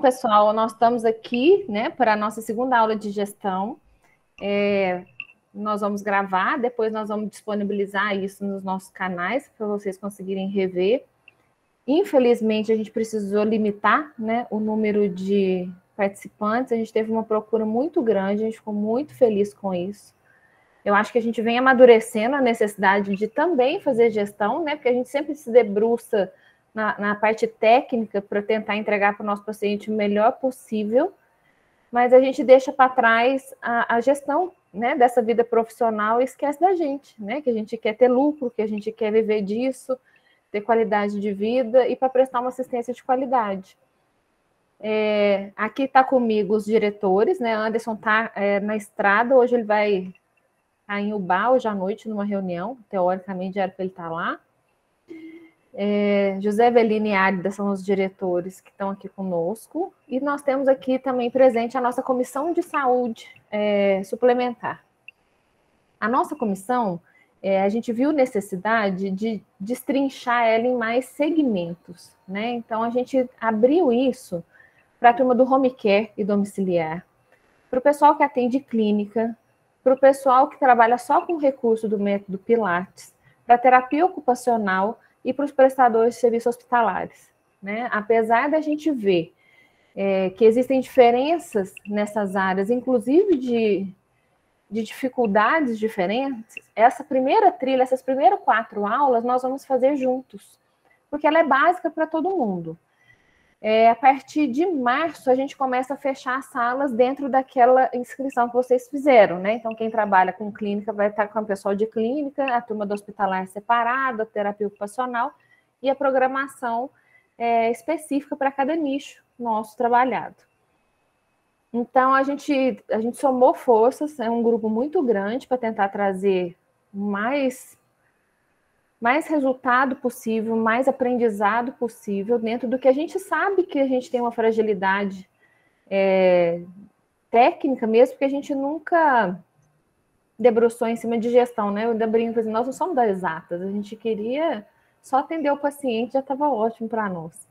pessoal, nós estamos aqui, né, para a nossa segunda aula de gestão. Nós vamos gravar, depois nós vamos disponibilizar isso nos nossos canais para vocês conseguirem rever. Infelizmente, a gente precisou limitar, né, o número de participantes. A gente teve uma procura muito grande, a gente ficou muito feliz com isso. Eu acho que a gente vem amadurecendo a necessidade de também fazer gestão, né, porque a gente sempre se debruça na parte técnica para tentar entregar para o nosso paciente o melhor possível, mas a gente deixa para trás a gestão, né, dessa vida profissional e esquece da gente, né, que a gente quer ter lucro, que a gente quer viver disso, ter qualidade de vida e para prestar uma assistência de qualidade. Aqui está comigo os diretores, né, Anderson está na estrada, hoje ele vai estar em Ubá, hoje à noite, numa reunião, teoricamente era para ele estar lá. José Evelino e Árida são os diretores que estão aqui conosco, e nós temos aqui também presente a nossa comissão de saúde suplementar. A nossa comissão, a gente viu necessidade de destrinchar ela em mais segmentos, né? Então, a gente abriu isso para a turma do home care e domiciliar, para o pessoal que atende clínica, para o pessoal que trabalha só com recurso do método Pilates, para terapia ocupacional e para os prestadores de serviços hospitalares, né? Apesar da gente ver que existem diferenças nessas áreas, inclusive de dificuldades diferentes, essa primeira trilha, essas primeiras 4 aulas, nós vamos fazer juntos, porque ela é básica para todo mundo. A partir de março, a gente começa a fechar as salas dentro daquela inscrição que vocês fizeram, né? Então, quem trabalha com clínica vai estar com o pessoal de clínica, a turma do hospitalar separada, a terapia ocupacional e a programação específica para cada nicho nosso trabalhado. Então, a gente somou forças, é um grupo muito grande para tentar trazer mais resultado possível, mais aprendizado possível, dentro do que a gente sabe que a gente tem uma fragilidade técnica mesmo, porque a gente nunca debruçou em cima de gestão, né? Eu ainda brinco assim, nós não somos das exatas, a gente queria só atender o paciente, já estava ótimo para nós.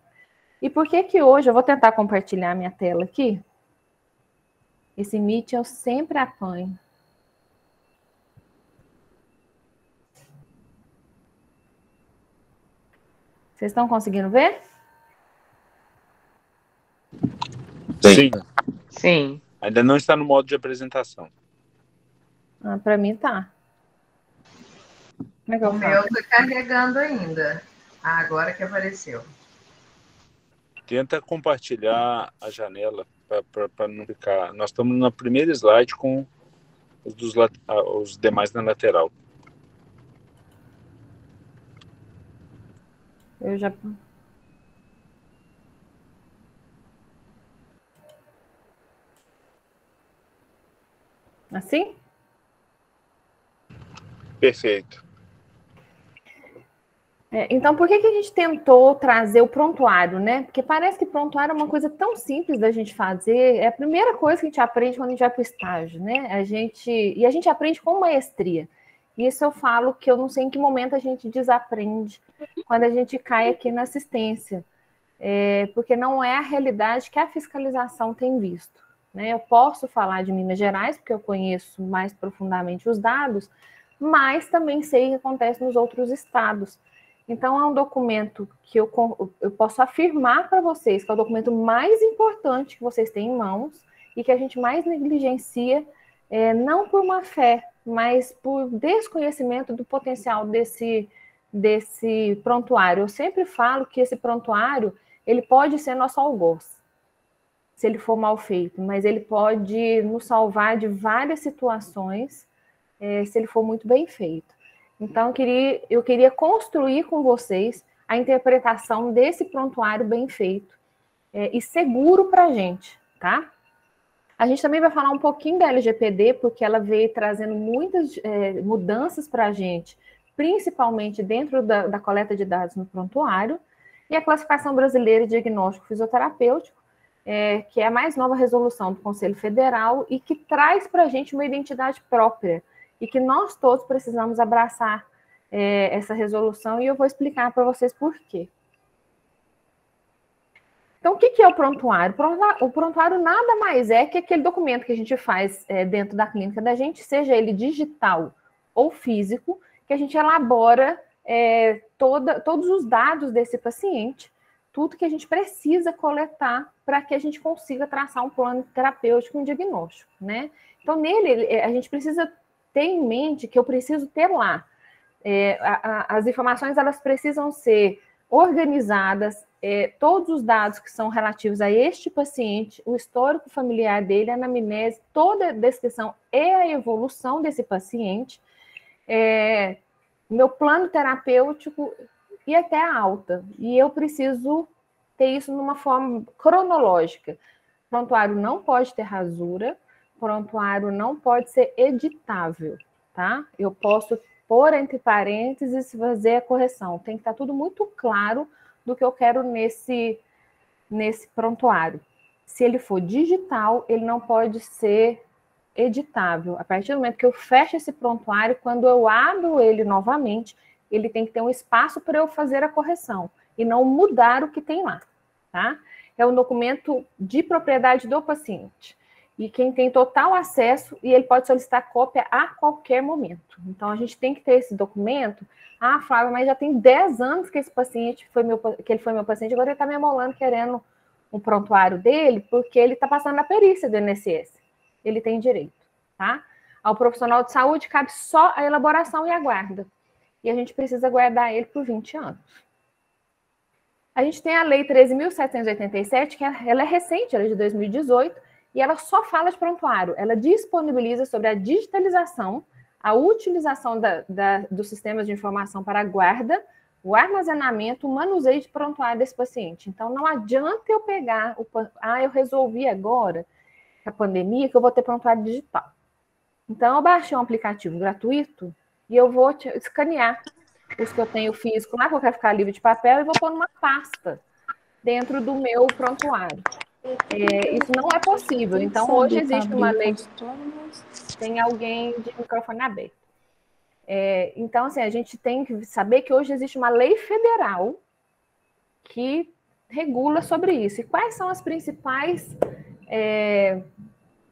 E por que hoje, eu vou tentar compartilhar minha tela aqui, esse Meet eu sempre apanho. Vocês estão conseguindo ver? Sim. Sim. Ainda não está no modo de apresentação. Para mim tá. Como é que eu O faço? meu está carregando ainda. Agora que apareceu. Tenta compartilhar a janela para não ficar... Nós estamos na primeira slide com os demais na lateral. Eu já... Assim? Perfeito. Então, por que a gente tentou trazer o prontuário, né? Porque parece que prontuário é uma coisa tão simples da gente fazer, é a primeira coisa que a gente aprende quando a gente vai para o estágio, né? A gente aprende com maestria. Isso eu falo que eu não sei em que momento a gente desaprende quando a gente cai aqui na assistência, porque não é a realidade que a fiscalização tem visto, né? Eu posso falar de Minas Gerais, porque eu conheço mais profundamente os dados, mas também sei o que acontece nos outros estados. Então, é um documento que eu posso afirmar para vocês que é o documento mais importante que vocês têm em mãos e que a gente mais negligencia, não por má fé, mas por desconhecimento do potencial desse prontuário. Eu sempre falo que esse prontuário ele pode ser nosso algoz, se ele for mal feito, mas ele pode nos salvar de várias situações, se ele for muito bem feito. Então, eu queria construir com vocês a interpretação desse prontuário bem feito e seguro para a gente, tá? A gente também vai falar um pouquinho da LGPD, porque ela veio trazendo muitas mudanças para a gente, principalmente dentro da coleta de dados no prontuário, e a Classificação Brasileira de Diagnóstico Fisioterapêutico, que é a mais nova resolução do Conselho Federal e que traz para a gente uma identidade própria, e que nós todos precisamos abraçar essa resolução, e eu vou explicar para vocês por quê. Então, o que é o prontuário? O prontuário nada mais é que aquele documento que a gente faz dentro da clínica da gente, seja ele digital ou físico, que a gente elabora todos os dados desse paciente, tudo que a gente precisa coletar para que a gente consiga traçar um plano terapêutico, um diagnóstico, né? Então, nele, a gente precisa ter em mente que eu preciso ter lá. As informações, elas precisam ser organizadas, todos os dados que são relativos a este paciente, o histórico familiar dele, a anamnese, toda a descrição e a evolução desse paciente, meu plano terapêutico e até a alta. E eu preciso ter isso numa forma cronológica. Prontuário não pode ter rasura, prontuário não pode ser editável, tá? Eu posso pôr entre parênteses e fazer a correção. Tem que estar tudo muito claro do que eu quero nesse prontuário. Se ele for digital, ele não pode ser editável. A partir do momento que eu fecho esse prontuário, quando eu abro ele novamente, ele tem que ter um espaço para eu fazer a correção e não mudar o que tem lá, tá? É um documento de propriedade do paciente. E quem tem total acesso, e ele pode solicitar cópia a qualquer momento. Então, a gente tem que ter esse documento. Ah, Flávia, mas já tem 10 anos que esse paciente ele foi meu paciente, agora ele está me amolando querendo um prontuário dele, porque ele está passando na perícia do INSS. Ele tem direito, tá? Ao profissional de saúde cabe só a elaboração e a guarda. E a gente precisa guardar ele por 20 anos. A gente tem a Lei 13.787, que ela é recente, ela é de 2018, e ela só fala de prontuário. Ela disponibiliza sobre a digitalização, a utilização dos sistemas de informação para a guarda, o armazenamento, o manuseio de prontuário desse paciente. Então, não adianta eu pegar, eu resolvi agora, a pandemia, que eu vou ter prontuário digital. Então, eu baixei um aplicativo gratuito e eu vou escanear os que eu tenho físico lá, que eu quero ficar livre de papel, e vou pôr numa pasta dentro do meu prontuário. Isso não é possível. Então, hoje existe uma lei. Tem alguém de microfone aberto. Então, assim, a gente tem que saber que hoje existe uma lei federal que regula sobre isso. E quais são as principais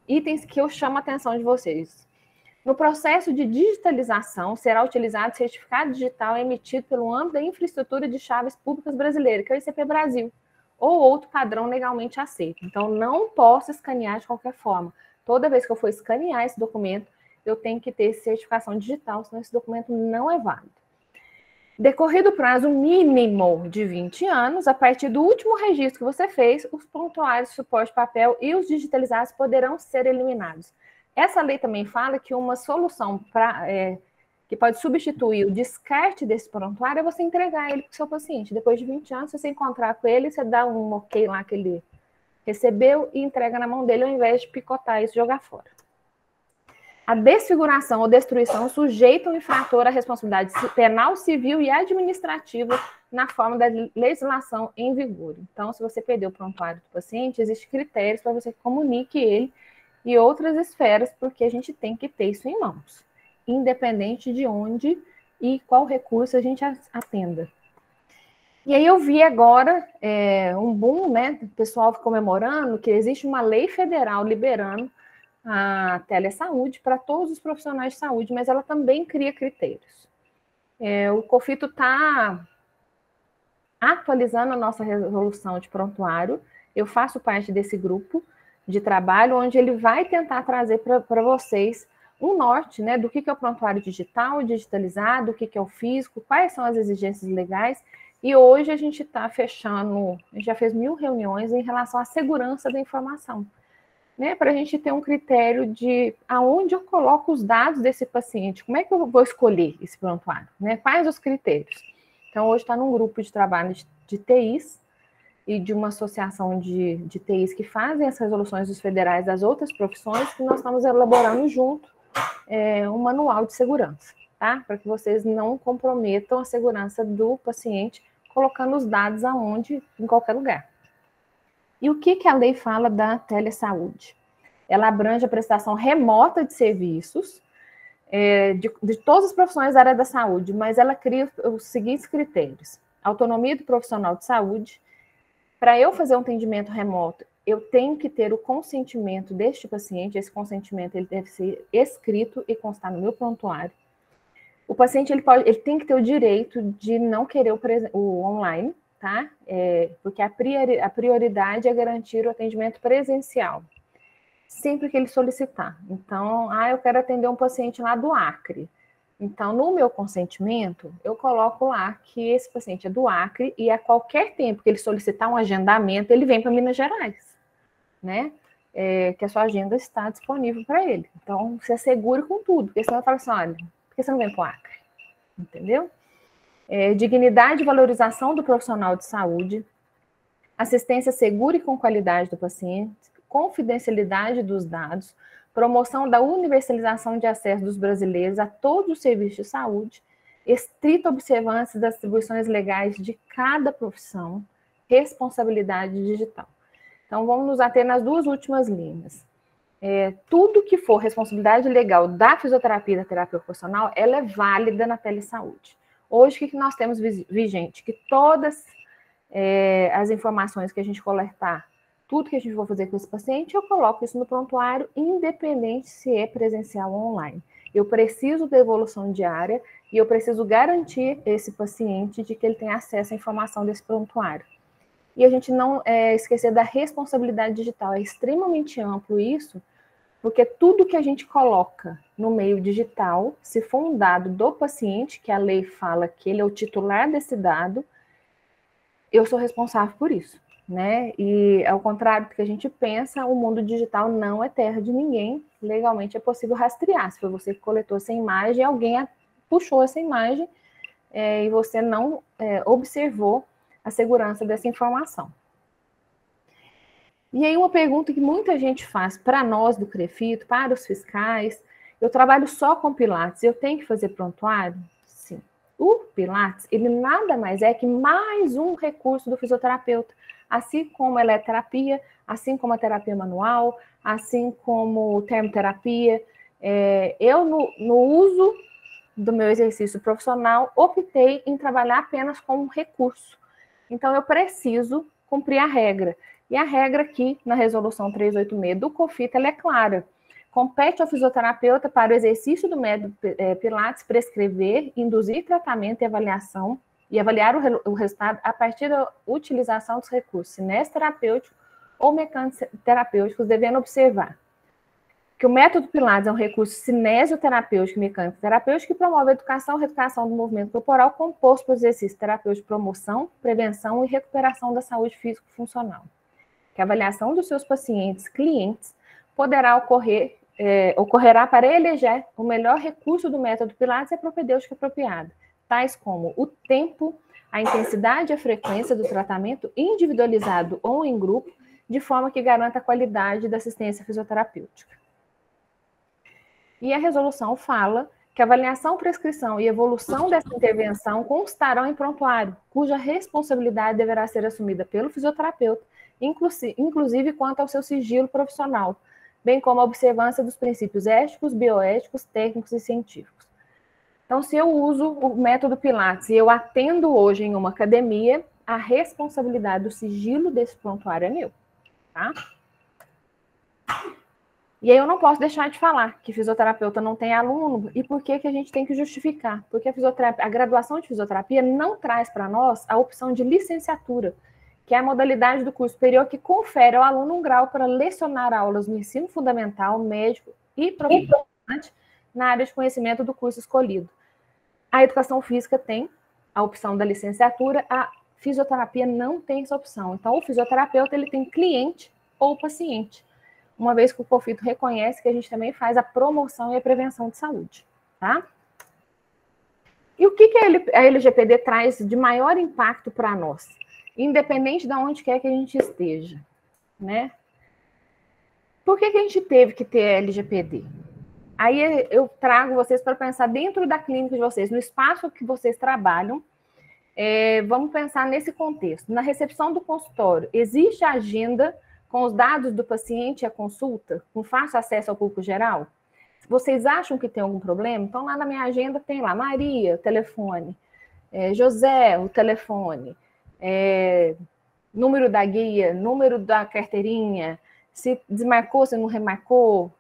itens que eu chamo a atenção de vocês? No processo de digitalização, será utilizado certificado digital emitido pelo âmbito da infraestrutura de chaves públicas brasileira, que é o ICP Brasil, ou outro padrão legalmente aceito. Então, não posso escanear de qualquer forma. Toda vez que eu for escanear esse documento, eu tenho que ter certificação digital, senão esse documento não é válido. Decorrido o prazo mínimo de 20 anos, a partir do último registro que você fez, os prontuários de suporte papel e os digitalizados poderão ser eliminados. Essa lei também fala que uma solução que pode substituir o descarte desse prontuário é você entregar ele para o seu paciente. Depois de 20 anos, se você encontrar com ele, você dá um ok lá que ele recebeu e entrega na mão dele, ao invés de picotar isso e jogar fora. A desfiguração ou destruição sujeita o infrator à responsabilidade penal, civil e administrativa na forma da legislação em vigor. Então, se você perdeu o prontuário do paciente, existem critérios para você que comunique ele e outras esferas, porque a gente tem que ter isso em mãos, independente de onde e qual recurso a gente atenda. E aí eu vi agora um boom, né, o pessoal comemorando que existe uma lei federal liberando a telesaúde para todos os profissionais de saúde, mas ela também cria critérios. O COFITO está atualizando a nossa resolução de prontuário, eu faço parte desse grupo de trabalho, onde ele vai tentar trazer para vocês um norte, né, do que é o prontuário digital, digitalizado, o que é o físico, quais são as exigências legais, e hoje a gente está fechando, a gente já fez 1000 reuniões em relação à segurança da informação, né, para a gente ter um critério de aonde eu coloco os dados desse paciente, como é que eu vou escolher esse prontuário, né, quais os critérios. Então, hoje está num grupo de trabalho de TIs, e de uma associação de TIs que fazem as resoluções dos federais das outras profissões, que nós estamos elaborando junto um manual de segurança, tá? Para que vocês não comprometam a segurança do paciente colocando os dados aonde, em qualquer lugar. E o que a lei fala da telesaúde? Ela abrange a prestação remota de serviços de todas as profissões da área da saúde, mas ela cria os seguintes critérios: autonomia do profissional de saúde, Para eu fazer um atendimento remoto, eu tenho que ter o consentimento deste paciente, esse consentimento ele deve ser escrito e constar no meu prontuário. O paciente ele tem que ter o direito de não querer o online, tá? Porque a prioridade é garantir o atendimento presencial, sempre que ele solicitar. Então, eu quero atender um paciente lá do Acre. Então, no meu consentimento, eu coloco lá que esse paciente é do Acre e a qualquer tempo que ele solicitar um agendamento, ele vem para Minas Gerais, né? Que a sua agenda está disponível para ele. Então, se assegure com tudo, porque senão eu falo assim, olha, por que você não vem para o Acre? Entendeu? Dignidade e valorização do profissional de saúde, assistência segura e com qualidade do paciente, confidencialidade dos dados, promoção da universalização de acesso dos brasileiros a todos os serviços de saúde, estrita observância das atribuições legais de cada profissão, responsabilidade digital. Então, vamos nos ater nas duas últimas linhas. Tudo que for responsabilidade legal da fisioterapia e da terapia ocupacional, ela é válida na telesaúde. Hoje, o que nós temos vigente? Que todas as informações que a gente coletar, tudo que a gente for fazer com esse paciente, eu coloco isso no prontuário, independente se é presencial ou online. Eu preciso da evolução diária e eu preciso garantir esse paciente de que ele tem acesso à informação desse prontuário. E a gente não esquecer da responsabilidade digital. É extremamente amplo isso, porque tudo que a gente coloca no meio digital, se for um dado do paciente, que a lei fala que ele é o titular desse dado, eu sou responsável por isso, né? E ao contrário do que a gente pensa, o mundo digital não é terra de ninguém. Legalmente é possível rastrear. Se foi você que coletou essa imagem, alguém puxou essa imagem e você não observou a segurança dessa informação. E aí uma pergunta que muita gente faz para nós do CREFITO, para os fiscais, eu trabalho só com Pilates, eu tenho que fazer prontuário? Sim. O Pilates, ele nada mais é que mais um recurso do fisioterapeuta, assim como a eletroterapia, assim como a terapia manual, assim como termoterapia. Eu, no uso do meu exercício profissional, optei em trabalhar apenas com um recurso. Então, eu preciso cumprir a regra. E a regra aqui, na resolução 386 do COFIT, ela é clara. Compete ao fisioterapeuta, para o exercício do método Pilates, prescrever, induzir tratamento e avaliação, e avaliar o resultado a partir da utilização dos recursos cinesterapêuticos ou mecânico-terapêuticos, devendo observar que o método Pilates é um recurso cinesioterapêutico e mecânico-terapêutico que promove a educação e reeducação do movimento corporal composto por exercícios terapêuticos de promoção, prevenção e recuperação da saúde físico-funcional. Que a avaliação dos seus pacientes, clientes, ocorrerá para eleger o melhor recurso do método Pilates e a propedêutica apropriada, tais como o tempo, a intensidade e a frequência do tratamento individualizado ou em grupo, de forma que garanta a qualidade da assistência fisioterapêutica. E a resolução fala que a avaliação, prescrição e evolução dessa intervenção constarão em prontuário, cuja responsabilidade deverá ser assumida pelo fisioterapeuta, inclusive quanto ao seu sigilo profissional, bem como a observância dos princípios éticos, bioéticos, técnicos e científicos. Então, se eu uso o método Pilates e eu atendo hoje em uma academia, a responsabilidade do sigilo desse prontuário é meu, tá? E aí eu não posso deixar de falar que fisioterapeuta não tem aluno e por que a gente tem que justificar. Porque a graduação de fisioterapia não traz para nós a opção de licenciatura, que é a modalidade do curso superior que confere ao aluno um grau para lecionar aulas no ensino fundamental, médico e profissionalizante na área de conhecimento do curso escolhido. A educação física tem a opção da licenciatura, a fisioterapia não tem essa opção. Então, o fisioterapeuta ele tem cliente ou paciente, uma vez que o COFIT reconhece que a gente também faz a promoção e a prevenção de saúde, tá? E o que a LGPD traz de maior impacto para nós? Independente de onde quer que a gente esteja, né? Por que a gente teve que ter a LGPD? Aí eu trago vocês para pensar dentro da clínica de vocês, no espaço que vocês trabalham. Vamos pensar nesse contexto. Na recepção do consultório, existe a agenda com os dados do paciente e a consulta, com fácil acesso ao público geral? Vocês acham que tem algum problema? Então, lá na minha agenda tem lá Maria, o telefone, José, o telefone, número da guia, número da carteirinha, se desmarcou, se não remarcou,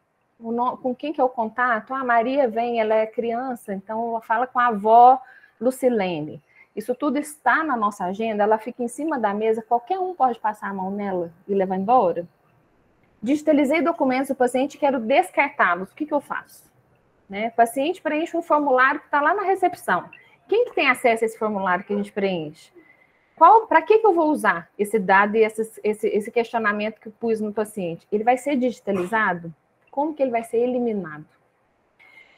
com quem que é o contato? Ah, Maria vem, ela é criança, então fala com a avó Lucilene. Isso tudo está na nossa agenda, ela fica em cima da mesa, qualquer um pode passar a mão nela e levar embora. Digitalizei documentos do paciente, quero descartá-los, o que eu faço? Né? O paciente preenche um formulário que está lá na recepção. Quem que tem acesso a esse formulário que a gente preenche? Para que eu vou usar esse dado e esse questionamento que eu pus no paciente? Ele vai ser digitalizado? Como que ele vai ser eliminado?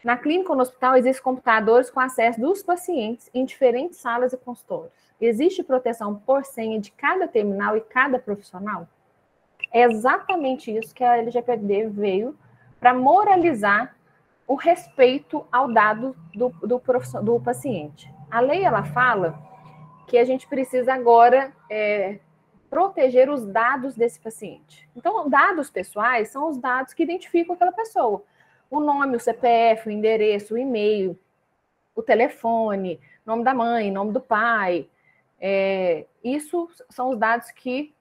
Na clínica ou no hospital, existem computadores com acesso dos pacientes em diferentes salas e consultórios. Existe proteção por senha de cada terminal e cada profissional? É exatamente isso que a LGPD veio para moralizar o respeito ao dado do paciente. A lei, ela fala que a gente precisa agora proteger os dados desse paciente. Então, dados pessoais são os dados que identificam aquela pessoa. O nome, o CPF, o endereço, o e-mail, o telefone, nome da mãe, nome do pai. Isso são os dados que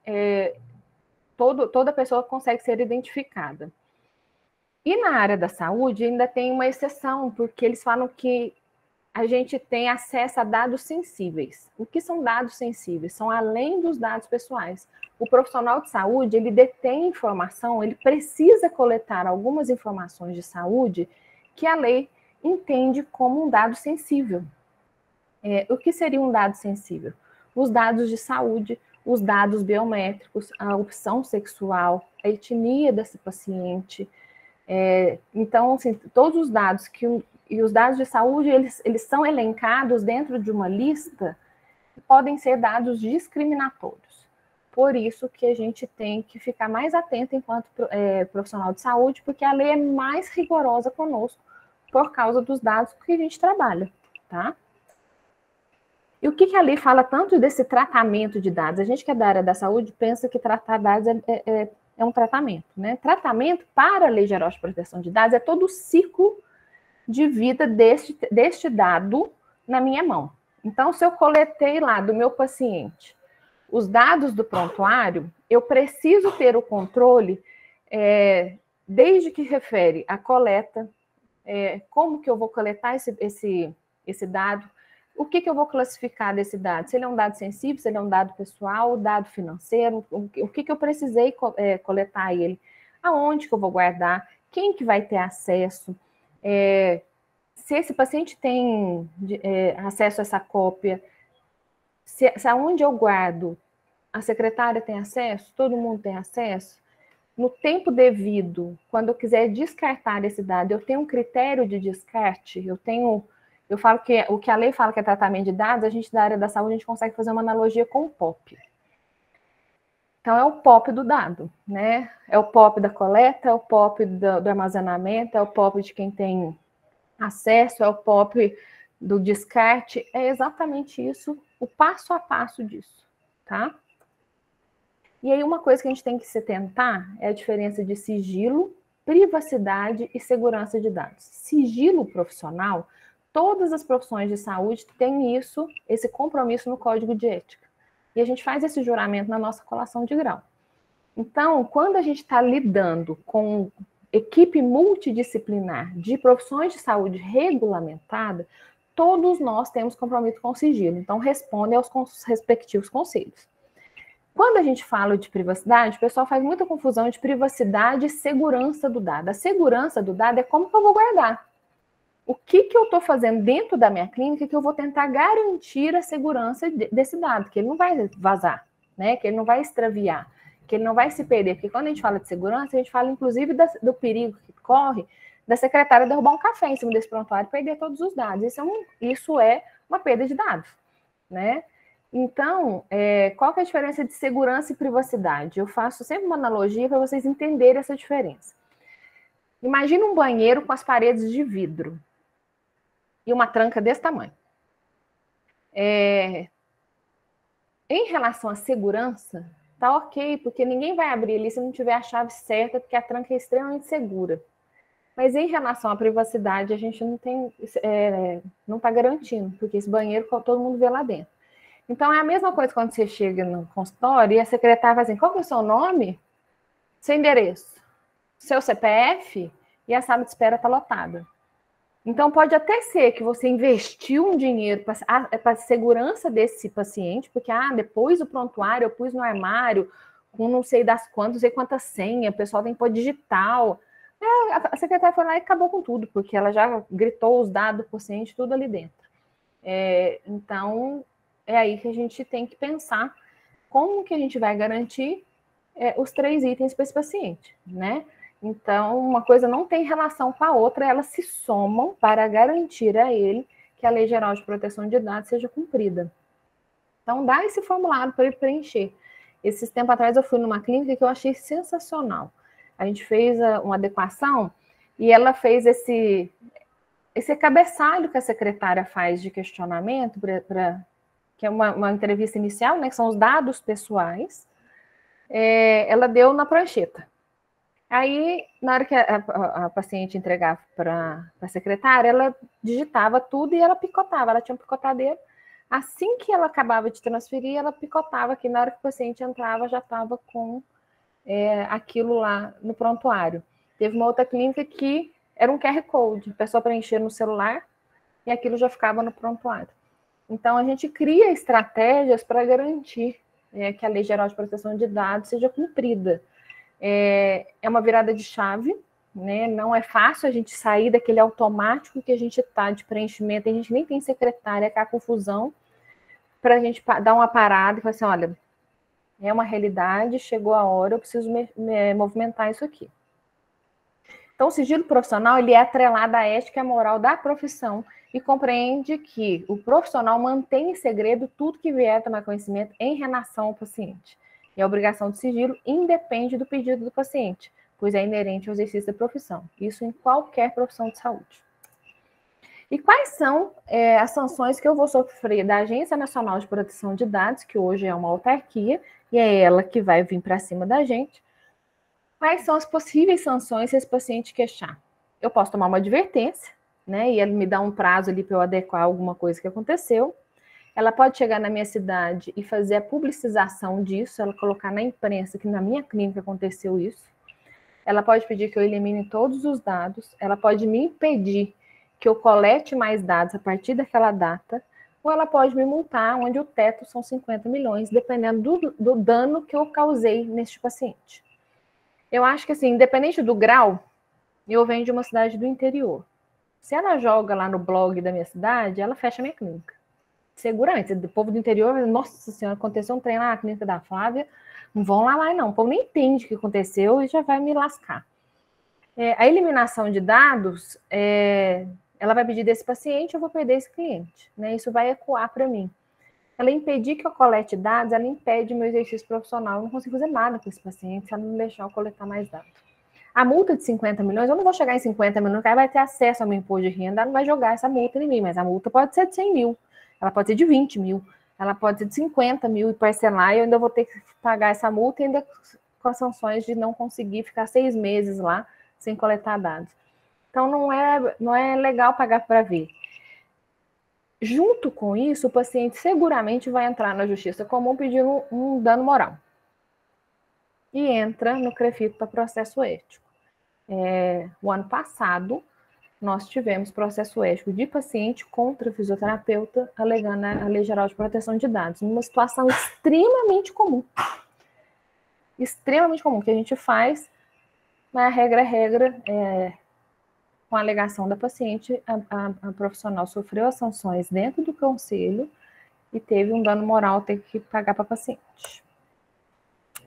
toda pessoa consegue ser identificada. E na área da saúde ainda tem uma exceção, porque eles falam que a gente tem acesso a dados sensíveis. O que são dados sensíveis? São além dos dados pessoais. O profissional de saúde, ele detém informação, ele precisa coletar algumas informações de saúde que a lei entende como um dado sensível. O que seria um dado sensível? Os dados de saúde, os dados biométricos, a opção sexual, a etnia desse paciente. Então, assim, todos os dados e os dados de saúde, eles são elencados dentro de uma lista que podem ser dados discriminatórios. Por isso que a gente tem que ficar mais atento enquanto profissional de saúde, porque a lei é mais rigorosa conosco por causa dos dados que a gente trabalha, tá? E o que a lei fala tanto desse tratamento de dados? A gente que é da área da saúde pensa que tratar dados é um tratamento, né? Tratamento para a Lei Geral de Proteção de Dados é todo o ciclo de vida deste dado na minha mão. Então, se eu coletei lá do meu paciente os dados do prontuário, eu preciso ter o controle desde que refere a coleta, como que eu vou coletar esse dado, o que eu vou classificar desse dado, se ele é um dado sensível, se ele é um dado pessoal, dado financeiro, o que eu precisei coletar ele, aonde que eu vou guardar, quem que vai ter acesso, se esse paciente tem acesso a essa cópia, se aonde eu guardo, a secretária tem acesso, todo mundo tem acesso, no tempo devido, quando eu quiser descartar esse dado, eu tenho um critério de descarte, eu falo que o que a lei fala que é tratamento de dados, a gente da área da saúde, a gente consegue fazer uma analogia com o POP. Então, é o POP do dado, né? É o POP da coleta, é o POP do armazenamento, é o POP de quem tem acesso, é o POP do descarte, é exatamente isso, o passo a passo disso, tá? E aí uma coisa que a gente tem que se atentar é a diferença de sigilo, privacidade e segurança de dados. Sigilo profissional, todas as profissões de saúde têm esse compromisso no Código de Ética. E a gente faz esse juramento na nossa colação de grau. Então, quando a gente está lidando com equipe multidisciplinar de profissões de saúde regulamentada, todos nós temos compromisso com o sigilo. Então, respondem aos respectivos conselhos. Quando a gente fala de privacidade, o pessoal faz muita confusão de privacidade e segurança do dado. A segurança do dado é como que eu vou guardar. O que eu estou fazendo dentro da minha clínica que eu vou tentar garantir a segurança desse dado, que ele não vai vazar, né? Que ele não vai extraviar, que ele não vai se perder. Porque quando a gente fala de segurança, a gente fala inclusive do perigo que corre da secretária derrubar um café em cima desse prontuário e perder todos os dados. Isso é uma perda de dados, né? Então, qual que é a diferença de segurança e privacidade? Eu faço sempre uma analogia para vocês entenderem essa diferença. Imagina um banheiro com as paredes de vidro e uma tranca desse tamanho. Em relação à segurança, tá ok, porque ninguém vai abrir ali se não tiver a chave certa, porque a tranca é extremamente segura. Mas em relação à privacidade, a gente não está garantindo, porque esse banheiro todo mundo vê lá dentro. Então, é a mesma coisa quando você chega no consultório e a secretária fala assim, qual que é o seu nome? Seu endereço, seu CPF, e a sala de espera está lotada. Então, pode até ser que você investiu um dinheiro para a segurança desse paciente, porque depois do prontuário eu pus no armário com não sei das quantas, não sei quantas senhas, o pessoal tem que pôr digital. A secretária foi lá e acabou com tudo, porque ela já gritou os dados do paciente, tudo ali dentro. Então, é aí que a gente tem que pensar como que a gente vai garantir os 3 itens para esse paciente, né? Então, uma coisa não tem relação com a outra, elas se somam para garantir a ele que a Lei Geral de Proteção de Dados seja cumprida. Então, dá esse formulário para ele preencher. Esses tempos atrás eu fui numa clínica que eu achei sensacional. A gente fez uma adequação e ela fez esse cabeçalho que a secretária faz de questionamento, que é uma entrevista inicial, né, que são os dados pessoais, ela deu na prancheta. Aí, na hora que a paciente entregava para a secretária, ela digitava tudo e ela picotava. Ela tinha um picotadeiro. Assim que ela acabava de transferir, ela picotava, que na hora que o paciente entrava, já estava com aquilo lá no prontuário. Teve uma outra clínica que era um QR Code. A pessoa preenchia no celular e aquilo já ficava no prontuário. Então, a gente cria estratégias para garantir que a Lei Geral de Proteção de Dados seja cumprida. É uma virada de chave, né? Não é fácil a gente sair daquele automático que a gente está de preenchimento, a gente nem tem secretária, que é a confusão, para a gente dar uma parada e falar assim, olha, é uma realidade, chegou a hora, eu preciso movimentar isso aqui. Então, o sigilo profissional, ele é atrelado à ética e à moral da profissão e compreende que o profissional mantém em segredo tudo que vier a tomar conhecimento em relação ao paciente. E a obrigação de sigilo independe do pedido do paciente, pois é inerente ao exercício da profissão. Isso em qualquer profissão de saúde. E quais são as sanções que eu vou sofrer da Agência Nacional de Proteção de Dados, que hoje é uma autarquia, e é ela que vai vir para cima da gente? Quais são as possíveis sanções se esse paciente queixar? Eu posso tomar uma advertência, né? E ele me dá um prazo ali para eu adequar alguma coisa que aconteceu. Ela pode chegar na minha cidade e fazer a publicização disso, ela colocar na imprensa que na minha clínica aconteceu isso. Ela pode pedir que eu elimine todos os dados, ela pode me impedir que eu colete mais dados a partir daquela data, ou ela pode me multar, onde o teto são 50 milhões, dependendo do dano que eu causei neste paciente. Eu acho que, assim, independente do grau, eu venho de uma cidade do interior. Se ela joga lá no blog da minha cidade, ela fecha a minha clínica. Seguramente, o povo do interior, nossa senhora, aconteceu um trem lá na clínica da Flávia, não vão lá mais não, o povo nem entende o que aconteceu e já vai me lascar. A eliminação de dados, ela vai pedir desse paciente, eu vou perder esse cliente, né? Isso vai ecoar para mim. Ela impedir que eu colete dados, ela impede meu exercício profissional, eu não consigo fazer nada com esse paciente se ela não deixar eu coletar mais dados. A multa de 50 milhões, eu não vou chegar em 50 milhões, ela vai ter acesso ao meu imposto de renda, ela não vai jogar essa multa em mim, mas a multa pode ser de 100 mil. Ela pode ser de 20 mil, ela pode ser de 50 mil e parcelar, e eu ainda vou ter que pagar essa multa e ainda com as sanções de não conseguir ficar 6 meses lá sem coletar dados. Então, não é legal pagar para ver. Junto com isso, o paciente seguramente vai entrar na justiça comum pedindo um dano moral. E entra no CREFITO para processo ético. O ano passado, nós tivemos processo ético de paciente contra fisioterapeuta, alegando a Lei Geral de Proteção de Dados, numa situação extremamente comum. Extremamente comum, que a gente faz, mas a regra, com a alegação da paciente, a profissional sofreu as sanções dentro do conselho e teve um dano moral, ter que pagar para a paciente.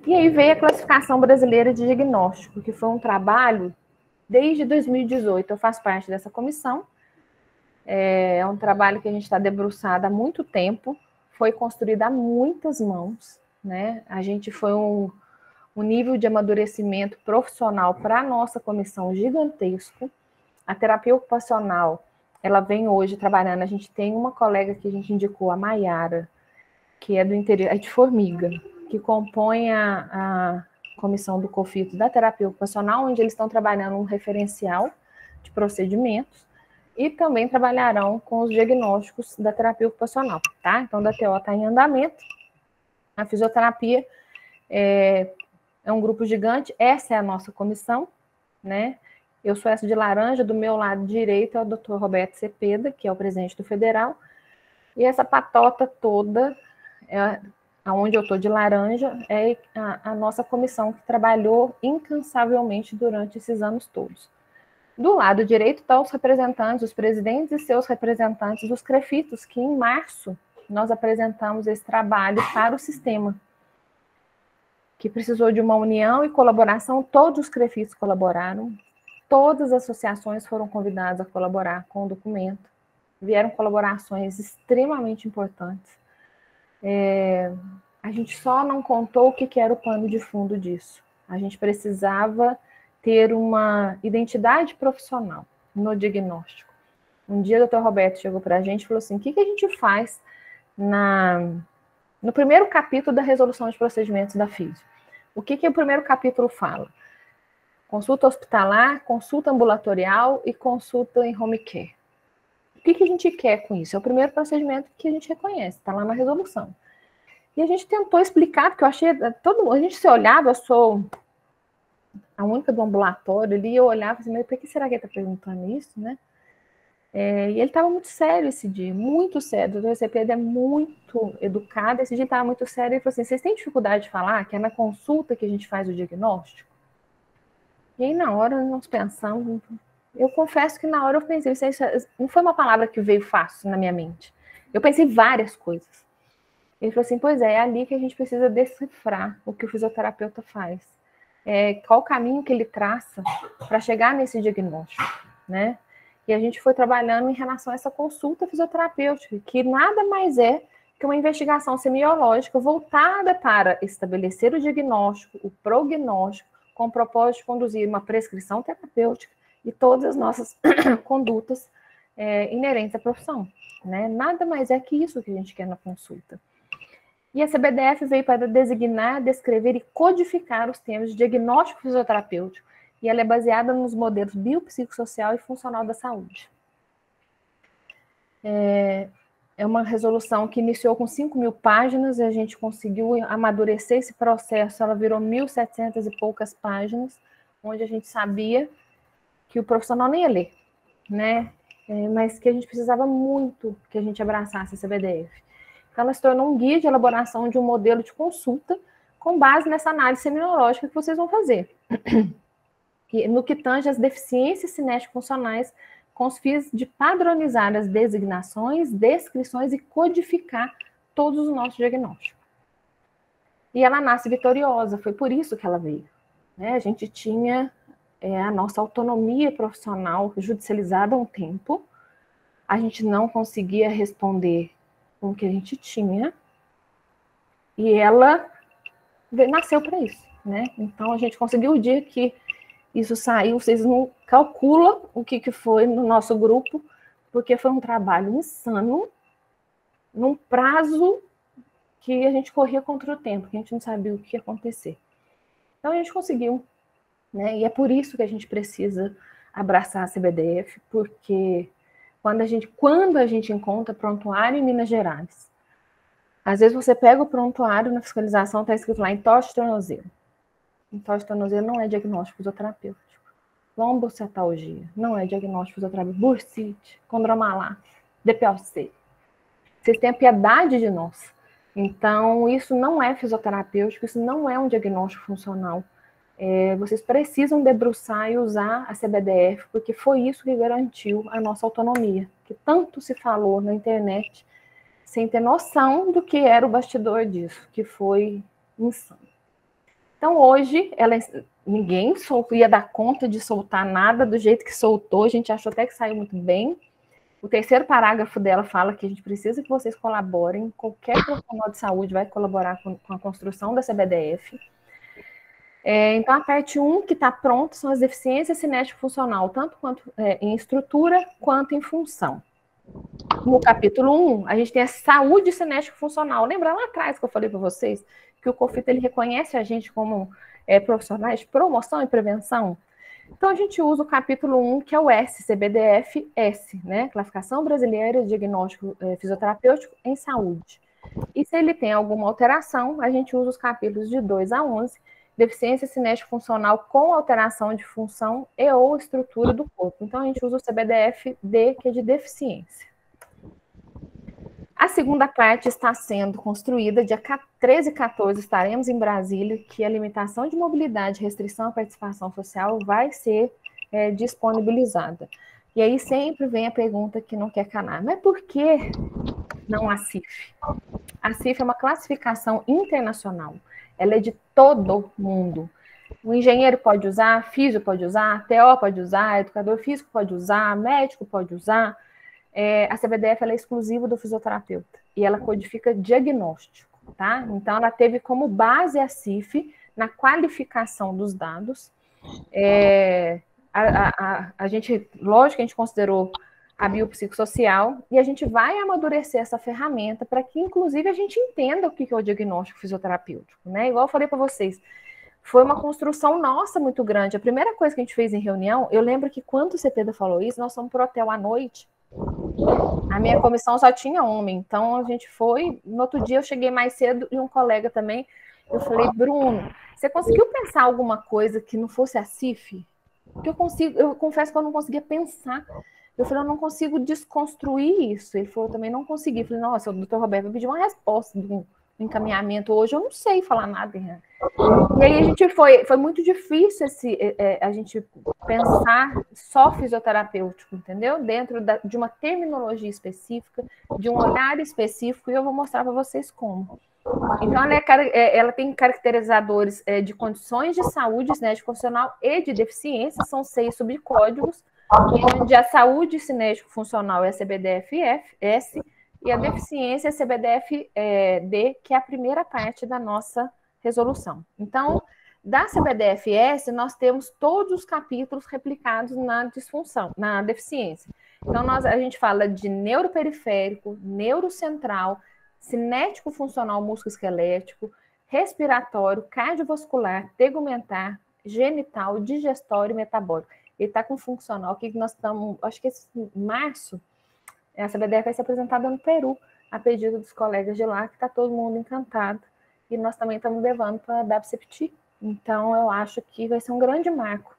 E aí veio a classificação brasileira de diagnóstico, que foi um trabalho desde 2018, eu faço parte dessa comissão. É um trabalho que a gente está debruçado há muito tempo, foi construído a muitas mãos, né? A gente foi um nível de amadurecimento profissional para a nossa comissão gigantesco. A terapia ocupacional, ela vem hoje trabalhando, a gente tem uma colega que a gente indicou, a Maiara, que é do interior, é de Formiga, que compõe a comissão do COFITO da terapia ocupacional, onde eles estão trabalhando um referencial de procedimentos, e também trabalharão com os diagnósticos da terapia ocupacional, tá? Então, da TO está em andamento. A fisioterapia é um grupo gigante, essa é a nossa comissão, né? Eu sou essa de laranja, do meu lado direito é o Dr. Roberto Cepeda, que é o presidente do Federal, e essa patota toda, aonde eu estou de laranja, é a nossa comissão que trabalhou incansavelmente durante esses anos todos. Do lado direito estão os representantes, os presidentes e seus representantes dos CREFITOS, que em março nós apresentamos esse trabalho para o sistema, que precisou de uma união e colaboração. Todos os CREFITOS colaboraram, todas as associações foram convidadas a colaborar com o documento, vieram colaborações extremamente importantes. A gente só não contou o que era o pano de fundo disso. A gente precisava ter uma identidade profissional no diagnóstico. Um dia o Dr. Roberto chegou para a gente e falou assim, o que a gente faz no primeiro capítulo da resolução de procedimentos da FISIO? O que o primeiro capítulo fala? Consulta hospitalar, consulta ambulatorial e consulta em home care. O que a gente quer com isso? É o primeiro procedimento que a gente reconhece, está lá na resolução. E a gente tentou explicar, porque eu achei, a gente se olhava, eu sou a única do ambulatório ali, eu olhava assim, mas por que será que ele está perguntando isso, né? E ele estava muito sério esse dia, muito sério. O Dr. Cepeda é muito educado, esse dia estava muito sério. Ele falou assim, vocês têm dificuldade de falar que é na consulta que a gente faz o diagnóstico? E aí, na hora, nós pensamos... Eu confesso que na hora eu pensei, isso não foi uma palavra que veio fácil na minha mente. Eu pensei várias coisas. Ele falou assim, pois é ali que a gente precisa decifrar o que o fisioterapeuta faz. Qual o caminho que ele traça para chegar nesse diagnóstico, né? E a gente foi trabalhando em relação a essa consulta fisioterapêutica, que nada mais é que uma investigação semiológica voltada para estabelecer o diagnóstico, o prognóstico, com o propósito de conduzir uma prescrição terapêutica e todas as nossas condutas inerentes à profissão, né? Nada mais é que isso que a gente quer na consulta. E a CBDF veio para designar, descrever e codificar os termos de diagnóstico fisioterapêutico, e ela é baseada nos modelos biopsicossocial e funcional da saúde. É uma resolução que iniciou com 5.000 páginas, e a gente conseguiu amadurecer esse processo, ela virou 1.700 e poucas páginas, onde a gente sabia que o profissional nem ia ler, né? Mas que a gente precisava muito que a gente abraçasse a CBDF. Então, ela se tornou um guia de elaboração de um modelo de consulta com base nessa análise semiológica que vocês vão fazer. No que tange as deficiências cinético-funcionais, com os fins de padronizar as designações, descrições e codificar todos os nossos diagnósticos. E ela nasce vitoriosa, foi por isso que ela veio, né? A gente tinha a nossa autonomia profissional judicializada há um tempo, a gente não conseguia responder com o que a gente tinha, e ela nasceu para isso, né? Então, a gente conseguiu o dia que isso saiu, vocês não calculam o que foi no nosso grupo, porque foi um trabalho insano, num prazo que a gente corria contra o tempo, que a gente não sabia o que ia acontecer. Então, a gente conseguiu, né? E é por isso que a gente precisa abraçar a CBDF, porque quando a gente encontra prontuário em Minas Gerais, às vezes você pega o prontuário na fiscalização, está escrito lá entorse de tornozelo. Entorse de tornozelo não é diagnóstico fisioterapêutico. Lombocetalgia não é diagnóstico fisioterapêutico. Bursite, condromalar, DPLC. Vocês têm a piedade de nós. Então, isso não é fisioterapêutico, isso não é um diagnóstico funcional. Vocês precisam debruçar e usar a CBDF, porque foi isso que garantiu a nossa autonomia, que tanto se falou na internet, sem ter noção do que era o bastidor disso, que foi insano. Então, hoje, ninguém ia dar conta de soltar nada do jeito que soltou, a gente achou até que saiu muito bem. O terceiro parágrafo dela fala que a gente precisa que vocês colaborem, qualquer profissional de saúde vai colaborar com a construção da CBDF. Então, a parte 1 que está pronta são as deficiências cinético-funcional, tanto quanto em estrutura quanto em função. No capítulo 1, a gente tem a saúde cinético-funcional. Lembra lá atrás que eu falei para vocês que o COFIT ele reconhece a gente como profissionais de promoção e prevenção? Então, a gente usa o capítulo 1, que é o S, CBDF-S, né? Classificação Brasileira de Diagnóstico Fisioterapêutico em Saúde. E se ele tem alguma alteração, a gente usa os capítulos de 2 a 11, deficiência cinética funcional com alteração de função e ou estrutura do corpo. Então, a gente usa o CBDF-D, que é de deficiência. A segunda parte está sendo construída, dia 13 e 14 estaremos em Brasília, que a limitação de mobilidade e restrição à participação social vai ser disponibilizada. E aí sempre vem a pergunta que não quer calar, mas por que não a CIF? A CIF é uma classificação internacional, ela é de todo mundo. O engenheiro pode usar, físio pode usar, TO pode usar, educador físico pode usar, médico pode usar. A CBDF ela é exclusiva do fisioterapeuta e ela codifica diagnóstico, tá? Então, ela teve como base a CIF na qualificação dos dados. A gente, lógico que a gente considerou a biopsicossocial e a gente vai amadurecer essa ferramenta para que, inclusive, a gente entenda o que é o diagnóstico fisioterapêutico, né? Igual eu falei para vocês, foi uma construção nossa muito grande. A primeira coisa que a gente fez em reunião, eu lembro que quando o Cepeda falou isso, nós fomos para o hotel à noite. A minha comissão só tinha homem, então a gente foi. No outro dia eu cheguei mais cedo e um colega também. Eu falei, Bruno, você conseguiu pensar alguma coisa que não fosse a CIF? Porque eu confesso que eu não conseguia pensar. Eu falei, eu não consigo desconstruir isso. Ele falou, eu também não consegui. Eu falei, nossa, o doutor Roberto vai pedir uma resposta do encaminhamento hoje, eu não sei falar nada. E aí a gente foi muito difícil a gente pensar só fisioterapêutico, entendeu? Dentro de uma terminologia específica, de um olhar específico, e eu vou mostrar para vocês como. Então, ela tem caracterizadores de condições de saúde cinético funcional e de deficiência, são 6 subcódigos, onde a saúde cinético funcional é a CBDF-S e a deficiência é a CBDF-D, que é a primeira parte da nossa resolução. Então, da CBDF-S, nós temos todos os capítulos replicados na disfunção, na deficiência. Então, a gente fala de neuroperiférico, neurocentral, cinético funcional musculoesquelético, respiratório, cardiovascular, tegumentar, genital, digestório e metabólico. Ele está com funcional, que nós estamos, acho que esse março, a CBDF vai ser apresentada no Peru, a pedido dos colegas de lá, que está todo mundo encantado. E nós também estamos levando para a WCPT. Então, eu acho que vai ser um grande marco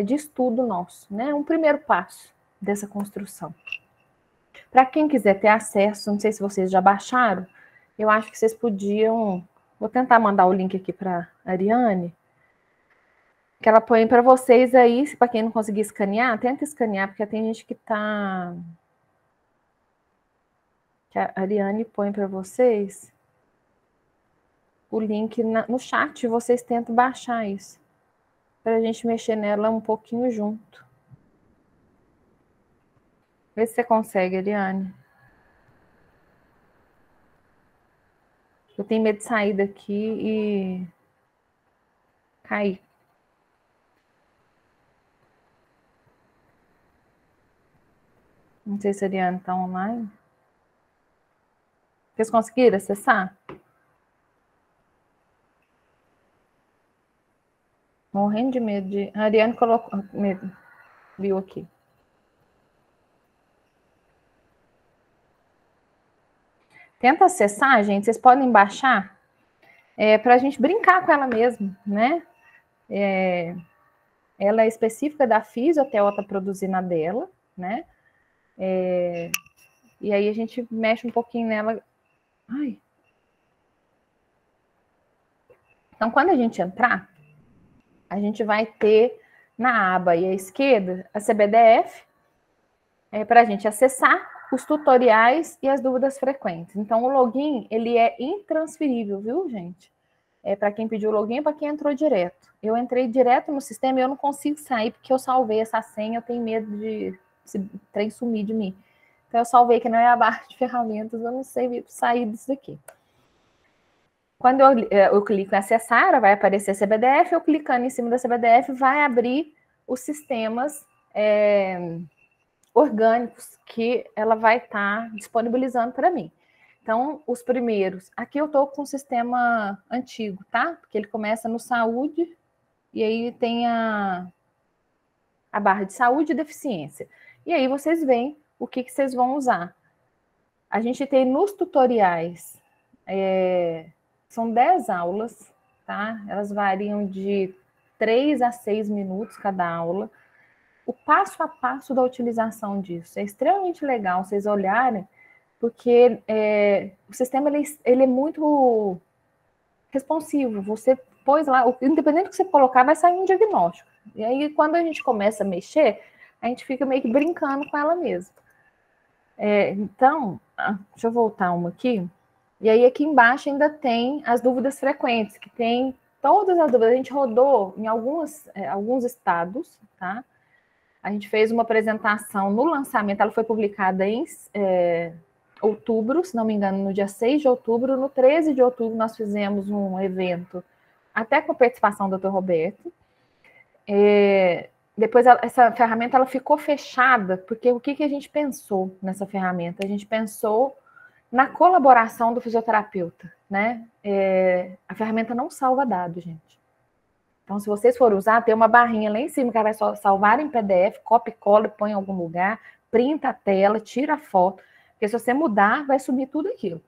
de estudo nosso, né? Um primeiro passo dessa construção. Para quem quiser ter acesso, não sei se vocês já baixaram, eu acho que vocês podiam... Vou tentar mandar o link aqui para a Ariane, que ela põe para vocês aí, para quem não conseguir escanear, tenta escanear, porque tem gente que está... Que a Ariane põe para vocês o link no chat, vocês tentam baixar isso, para a gente mexer nela um pouquinho junto. Vê se você consegue, Ariane. Eu tenho medo de sair daqui e cair. Não sei se a Ariane está online. Vocês conseguiram acessar? Morrendo de medo de... A Ariane colocou... Viu aqui. Tenta acessar, gente. Vocês podem baixar para a gente brincar com ela mesmo, né? Ela é específica da Fisio, até ela está produzindo a dela, né? E aí a gente mexe um pouquinho nela. Ai. Então, quando a gente entrar, a gente vai ter na aba aí à esquerda a CBDF para a gente acessar os tutoriais e as dúvidas frequentes. Então, o login, ele é intransferível, viu, gente? Para quem pediu o login, para quem entrou direto. Eu entrei direto no sistema e eu não consigo sair, porque eu salvei essa senha, eu tenho medo de esse trem sumir de mim. Então, eu salvei que não é a barra de ferramentas, eu não sei sair disso aqui. Quando eu clico em acessar, vai aparecer a CBDF, eu clicando em cima da CBDF, vai abrir os sistemas orgânicos que ela vai estar disponibilizando para mim. Então, os primeiros... Aqui eu estou com o sistema antigo, tá? Porque ele começa no saúde, e aí tem a barra de saúde e deficiência. E aí vocês veem o que vocês vão usar. A gente tem nos tutoriais, são 10 aulas, tá? Elas variam de 3 a 6 minutos cada aula. O passo a passo da utilização disso é extremamente legal vocês olharem, porque o sistema ele é muito responsivo. Você pôs lá, independente do que você colocar, vai sair um diagnóstico. E aí, quando a gente começa a mexer, a gente fica meio que brincando com ela mesma. Então, deixa eu voltar uma aqui. E aí, aqui embaixo ainda tem as dúvidas frequentes, que tem todas as dúvidas. A gente rodou em alguns estados, tá? A gente fez uma apresentação no lançamento, ela foi publicada em outubro, se não me engano, no dia 6 de outubro. No 13 de outubro, nós fizemos um evento, até com a participação do Dr. Roberto. Depois, essa ferramenta ela ficou fechada, porque o que a gente pensou nessa ferramenta? A gente pensou na colaboração do fisioterapeuta, né? A ferramenta não salva dados, gente. Então, se vocês forem usar, tem uma barrinha lá em cima que ela vai salvar em PDF, copia e cola, põe em algum lugar, printa a tela, tira a foto, porque se você mudar, vai sumir tudo aquilo.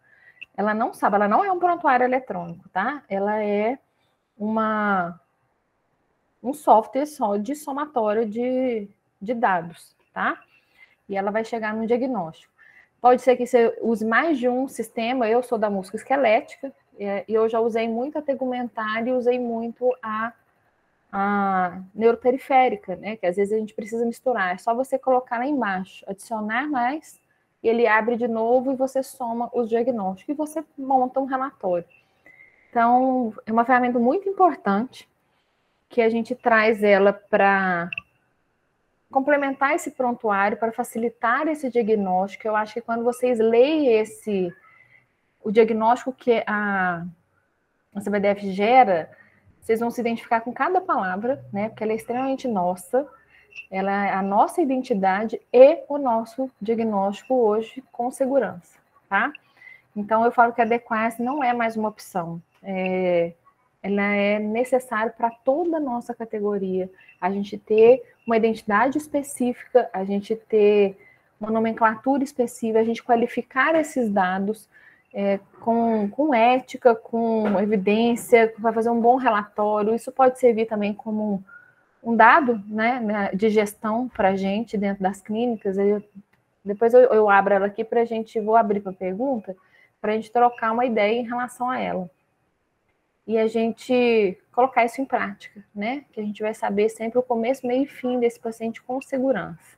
Ela não salva, ela não é um prontuário eletrônico, tá? Ela é um software só de somatório de dados, tá? E ela vai chegar no diagnóstico. Pode ser que você use mais de um sistema. Eu sou da música esquelética, e eu já usei muito a tegumentária e usei muito a neuroperiférica, né? Que às vezes a gente precisa misturar. É só você colocar lá embaixo, adicionar mais, e ele abre de novo e você soma os diagnósticos e você monta um relatório. Então, é uma ferramenta muito importante que a gente traz ela para complementar esse prontuário, para facilitar esse diagnóstico. Eu acho que quando vocês leem o diagnóstico que a CBDF gera, vocês vão se identificar com cada palavra, né? Porque ela é extremamente nossa, ela é a nossa identidade e o nosso diagnóstico hoje com segurança, tá? Então, eu falo que a DQuest não é mais uma opção. Ela é necessária para toda a nossa categoria. A gente ter uma identidade específica, a gente ter uma nomenclatura específica, a gente qualificar esses dados com ética, com evidência, para fazer um bom relatório. Isso pode servir também como um dado, né, de gestão para a gente dentro das clínicas. Depois eu abro ela aqui para a gente, vou abrir para pergunta, para a gente trocar uma ideia em relação a ela. E a gente colocar isso em prática, né? Que a gente vai saber sempre o começo, meio e fim desse paciente com segurança.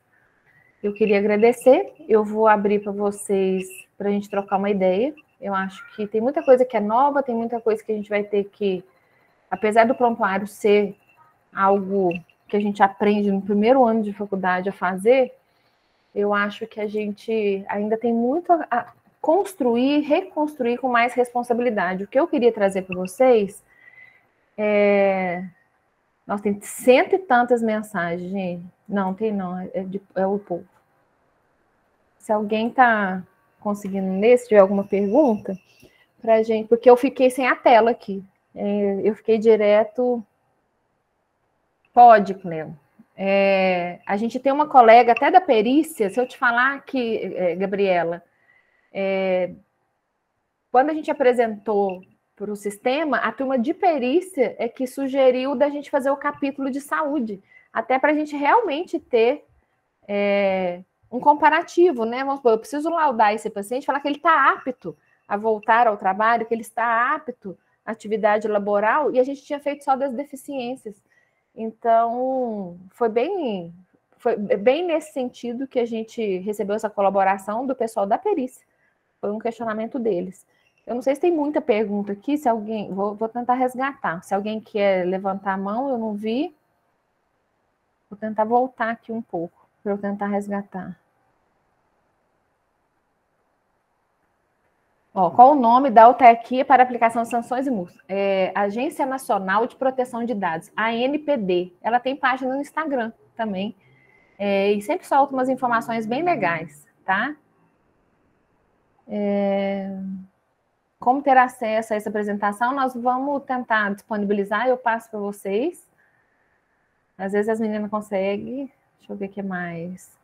Eu queria agradecer, eu vou abrir para vocês, para a gente trocar uma ideia. Eu acho que tem muita coisa que é nova, tem muita coisa que a gente vai ter que, apesar do prontuário ser algo que a gente aprende no primeiro ano de faculdade a fazer, eu acho que a gente ainda tem muito a construir, reconstruir com mais responsabilidade. O que eu queria trazer para vocês nós tem 100 e tantas mensagens, gente. Não, tem não, é o povo. Se alguém está conseguindo ler, se tiver alguma pergunta para gente, porque eu fiquei sem a tela aqui. Eu fiquei direto. Pode, Cleo. A gente tem uma colega até da perícia, se eu te falar que, Gabriela, quando a gente apresentou para o sistema, a turma de perícia é que sugeriu da gente fazer o capítulo de saúde, até para a gente realmente ter um comparativo, né? Vamos supor, eu preciso laudar esse paciente, falar que ele está apto a voltar ao trabalho, que ele está apto à atividade laboral, e a gente tinha feito só das deficiências. Então, foi bem nesse sentido que a gente recebeu essa colaboração do pessoal da perícia. Foi um questionamento deles. Eu não sei se tem muita pergunta aqui, se alguém... Vou tentar resgatar. Se alguém quer levantar a mão, eu não vi. Vou tentar voltar aqui um pouco, para eu tentar resgatar. Qual o nome da autarquia para aplicação de sanções e multas? Agência Nacional de Proteção de Dados, ANPD. Ela tem página no Instagram também. E sempre solta umas informações bem legais, tá? Como ter acesso a essa apresentação? Nós vamos tentar disponibilizar, eu passo para vocês. Às vezes as meninas conseguem, Deixa eu ver o que mais.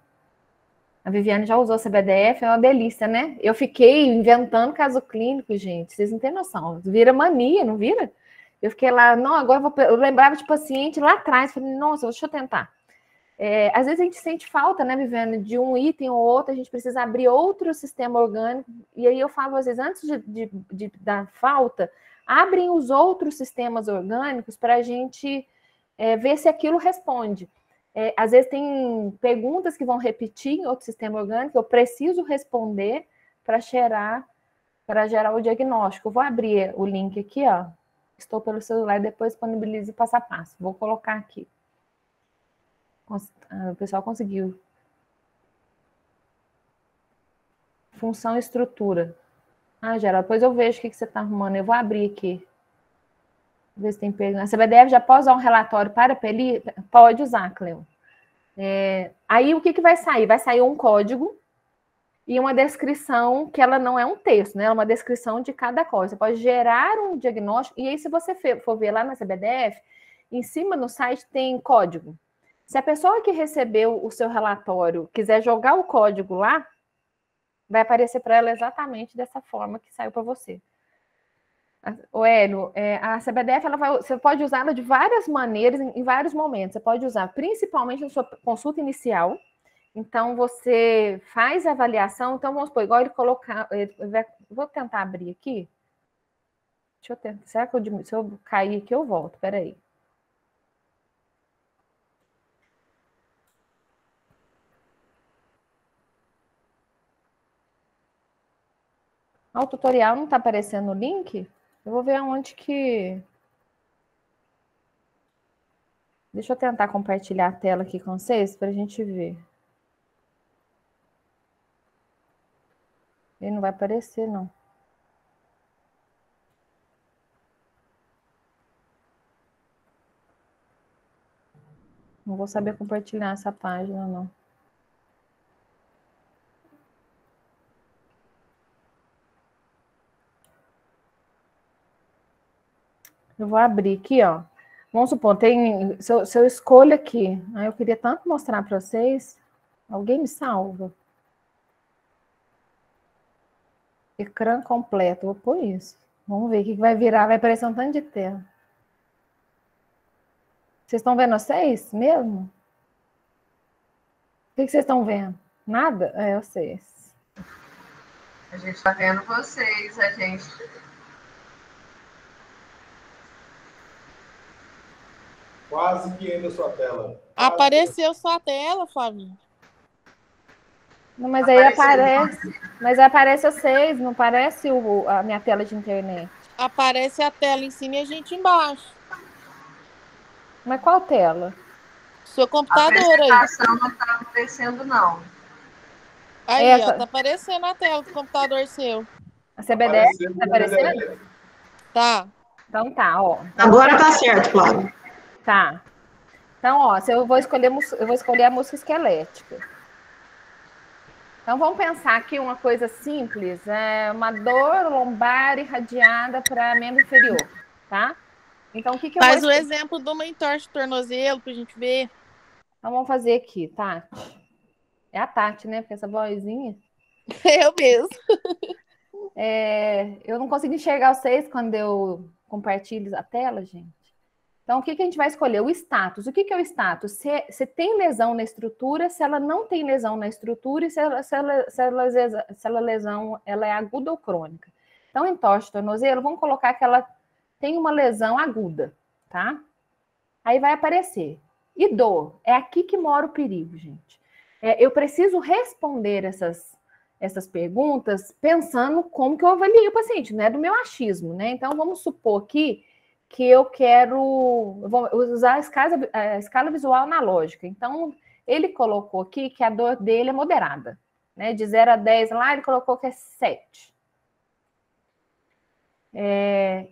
A Viviane já usou CBDF, é uma delícia, né? Eu fiquei inventando caso clínico, gente. Vocês não têm noção. Vira mania, não vira? Eu fiquei lá, não, agora eu lembrava de paciente lá atrás. Falei, nossa, deixa eu tentar. Às vezes a gente sente falta, né, Viviane, de um item ou outro, a gente precisa abrir outro sistema orgânico. E aí eu falo, às vezes, antes de dar falta, abrem os outros sistemas orgânicos para a gente ver se aquilo responde. Às vezes tem perguntas que vão repetir em outro sistema orgânico, eu preciso responder para gerar o diagnóstico. Eu vou abrir o link aqui, ó. Estou pelo celular, depois disponibilizo passo a passo. Vou colocar aqui. O pessoal conseguiu. Função e estrutura. Geraldo, depois eu vejo o que você está arrumando. Eu vou abrir aqui. Ver se tem pergunta. A CBDF já pode usar um relatório para pelir? Pode usar, Cleo. Aí o que vai sair? Vai sair um código e uma descrição, que ela não é um texto, né? Ela é uma descrição de cada coisa. Você pode gerar um diagnóstico, e aí, se você for ver lá na CBDF, em cima no site tem código. Se a pessoa que recebeu o seu relatório quiser jogar o código lá, vai aparecer para ela exatamente dessa forma que saiu para você. O Hélio, a CBDF você pode usá-la de várias maneiras, em vários momentos. Você pode usar principalmente na sua consulta inicial. Então, você faz a avaliação. Então, vamos supor, igual ele colocar... Vou tentar abrir aqui. Deixa eu tentar. Será que se eu cair aqui, eu volto? Espera aí. O tutorial não está aparecendo o link? Eu vou ver onde que... Deixa eu tentar compartilhar a tela aqui com vocês para a gente ver. Ele não vai aparecer, não. Não vou saber compartilhar essa página, não. Eu vou abrir aqui, ó. Vamos supor, se eu escolho aqui, eu queria tanto mostrar para vocês. Alguém me salva? Ecrã completo, vou pôr isso. Vamos ver o que vai virar, vai aparecer um tanto de tela. Vocês estão vendo vocês mesmo? O que vocês estão vendo? Nada? Vocês. A gente está vendo vocês, a gente... Quase que entra a sua tela. Apareceu sua tela, Flavinho. Não, mas aí aparece. Mas aparece vocês, não aparece a minha tela de internet. Aparece a tela em cima e a gente embaixo. Mas qual tela? Seu computador aí. A apresentação não está aparecendo, não. Aí, ó, tá aparecendo a tela do computador seu. A CBDF está aparecendo? Tá. Então tá, ó. Agora tá certo, Flávio. Tá. Então, ó, eu vou escolher a música esquelética. Então, vamos pensar aqui uma coisa simples. Uma dor lombar irradiada para membro inferior, tá? Então, o que eu Faz o exemplo de uma entorse de tornozelo pra gente ver. Então, vamos fazer aqui, Tati. É a Tati, né? Porque essa vozinha... Eu mesmo. Eu não consigo enxergar vocês quando eu compartilho a tela, gente. Então, o que a gente vai escolher? O status. O que é o status? Se tem lesão na estrutura, se ela não tem lesão na estrutura e se a lesão ela é aguda ou crônica. Então, entorse de tornozelo, vamos colocar que ela tem uma lesão aguda, tá? Aí vai aparecer. E dor? É aqui que mora o perigo, gente. Eu preciso responder essas perguntas pensando como que eu avaliei o paciente, não é do meu achismo, né? Então, vamos supor aqui que eu vou usar a escala visual analógica. Então, ele colocou aqui que a dor dele é moderada, né? De 0 a 10 lá, ele colocou que é 7.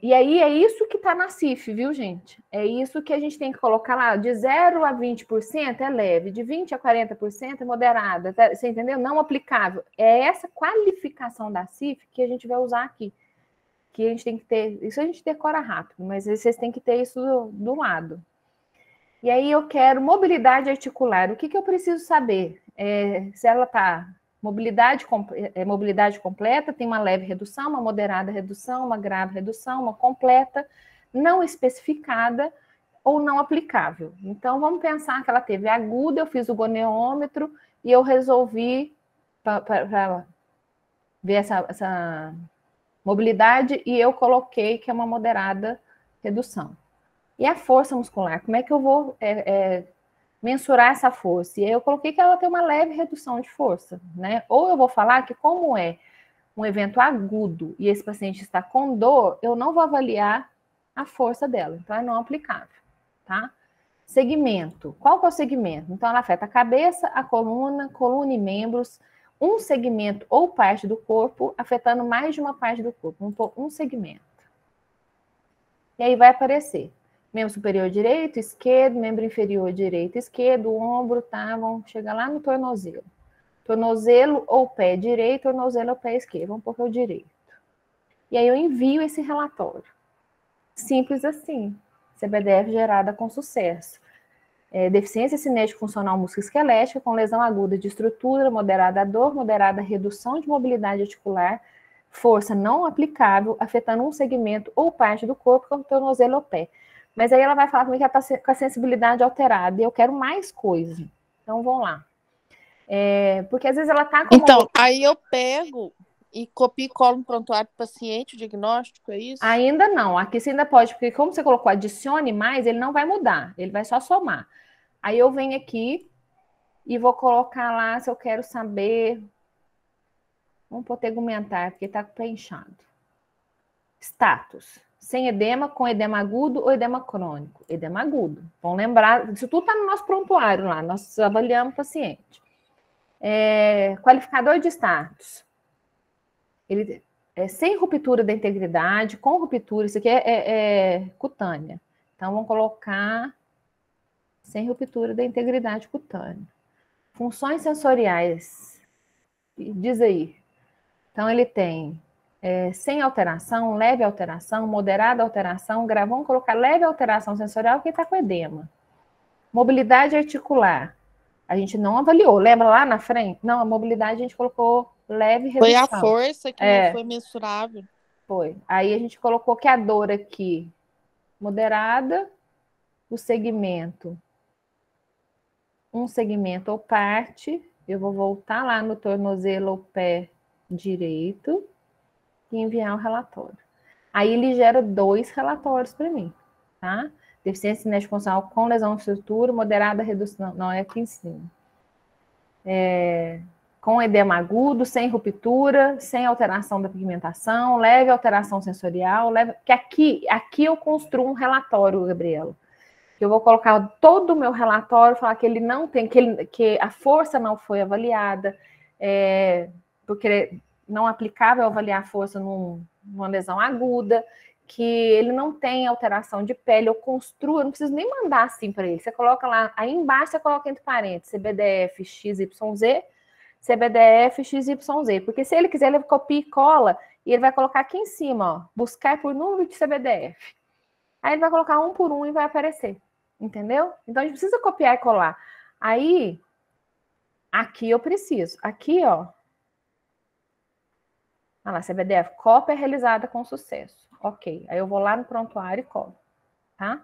E aí é isso que está na CIF, viu, gente? É isso que a gente tem que colocar lá. De 0 a 20% é leve, de 20 a 40% é moderada. Você entendeu? Não aplicável. É essa qualificação da CIF que a gente vai usar aqui. Que a gente tem que ter... Isso a gente decora rápido, mas vocês têm que ter isso do lado. E aí eu quero mobilidade articular. O que eu preciso saber? Se ela está mobilidade completa, tem uma leve redução, uma moderada redução, uma grave redução, uma completa, não especificada ou não aplicável. Então, vamos pensar que ela teve aguda, eu fiz o goneiômetro e eu resolvi para ver essa mobilidade e eu coloquei que é uma moderada redução. E a força muscular, como é que eu vou mensurar essa força? E aí eu coloquei que ela tem uma leve redução de força, né? Ou eu vou falar que como é um evento agudo e esse paciente está com dor, eu não vou avaliar a força dela, então é não aplicável, tá? Segmento, qual que é o segmento? Então ela afeta a cabeça, a coluna e membros, um segmento ou parte do corpo, afetando mais de uma parte do corpo, um segmento. E aí vai aparecer membro superior direito, esquerdo, membro inferior direito, esquerdo, ombro, tá? Vamos chegar lá no tornozelo. Tornozelo ou pé direito, tornozelo ou pé esquerdo. Vamos pôr o direito. E aí eu envio esse relatório. Simples assim. CBDF gerada com sucesso. Deficiência cinética funcional musculoesquelética com lesão aguda de estrutura, moderada dor, moderada redução de mobilidade articular, força não aplicável, afetando um segmento ou parte do corpo, como tornozelo ou pé. Mas aí ela vai falar comigo que ela está com a sensibilidade alterada e eu quero mais coisa. Então, vamos lá. Porque às vezes ela está com... Então, aí eu pego e copio e colo no prontuário do paciente, o diagnóstico, é isso? Ainda não. Aqui você ainda pode, porque como você colocou adicione mais, ele não vai mudar. Ele vai só somar. Aí eu venho aqui e vou colocar lá se eu quero saber... Vamos pôr tegumentar, porque está com o pé inchado. Status. Sem edema, com edema agudo ou edema crônico? Edema agudo. Vamos lembrar, isso tudo está no nosso prontuário lá, nós avaliamos o paciente. Qualificador de status. Ele sem ruptura da integridade, com ruptura, isso aqui é cutânea. Então, vamos colocar sem ruptura da integridade cutânea. Funções sensoriais. Diz aí. Então, ele tem... sem alteração, leve alteração, moderada alteração, vamos colocar leve alteração sensorial porque está com edema. Mobilidade articular, a gente não avaliou, lembra lá na frente? Não, a mobilidade a gente colocou leve redução. Foi a força que não foi mensurável. Foi, aí a gente colocou que a dor aqui, moderada, o segmento, um segmento ou parte, eu vou voltar lá no tornozelo ou pé direito, e enviar o relatório. Aí ele gera 2 relatórios para mim, tá? Deficiência cinética funcional com lesão de estrutura, moderada redução, não é aqui em cima. Com edema agudo, sem ruptura, sem alteração da pigmentação, leve alteração sensorial, que aqui eu construo um relatório, Gabriela. Eu vou colocar todo o meu relatório, falar que ele não tem, que a força não foi avaliada, porque não aplicável avaliar a força numa lesão aguda, que ele não tem alteração de pele, eu construo, eu não preciso nem mandar assim para ele. Você coloca lá, aí embaixo você coloca entre parênteses, CBDF XYZ, CBDF XYZ, porque se ele quiser, ele copia e cola, e ele vai colocar aqui em cima, ó, buscar por número de CBDF. Aí ele vai colocar um por um e vai aparecer, entendeu? Então a gente precisa copiar e colar. Aí, aqui eu preciso, aqui, ó, lá, CBDF, cópia realizada com sucesso. Ok, aí eu vou lá no prontuário e colo, tá?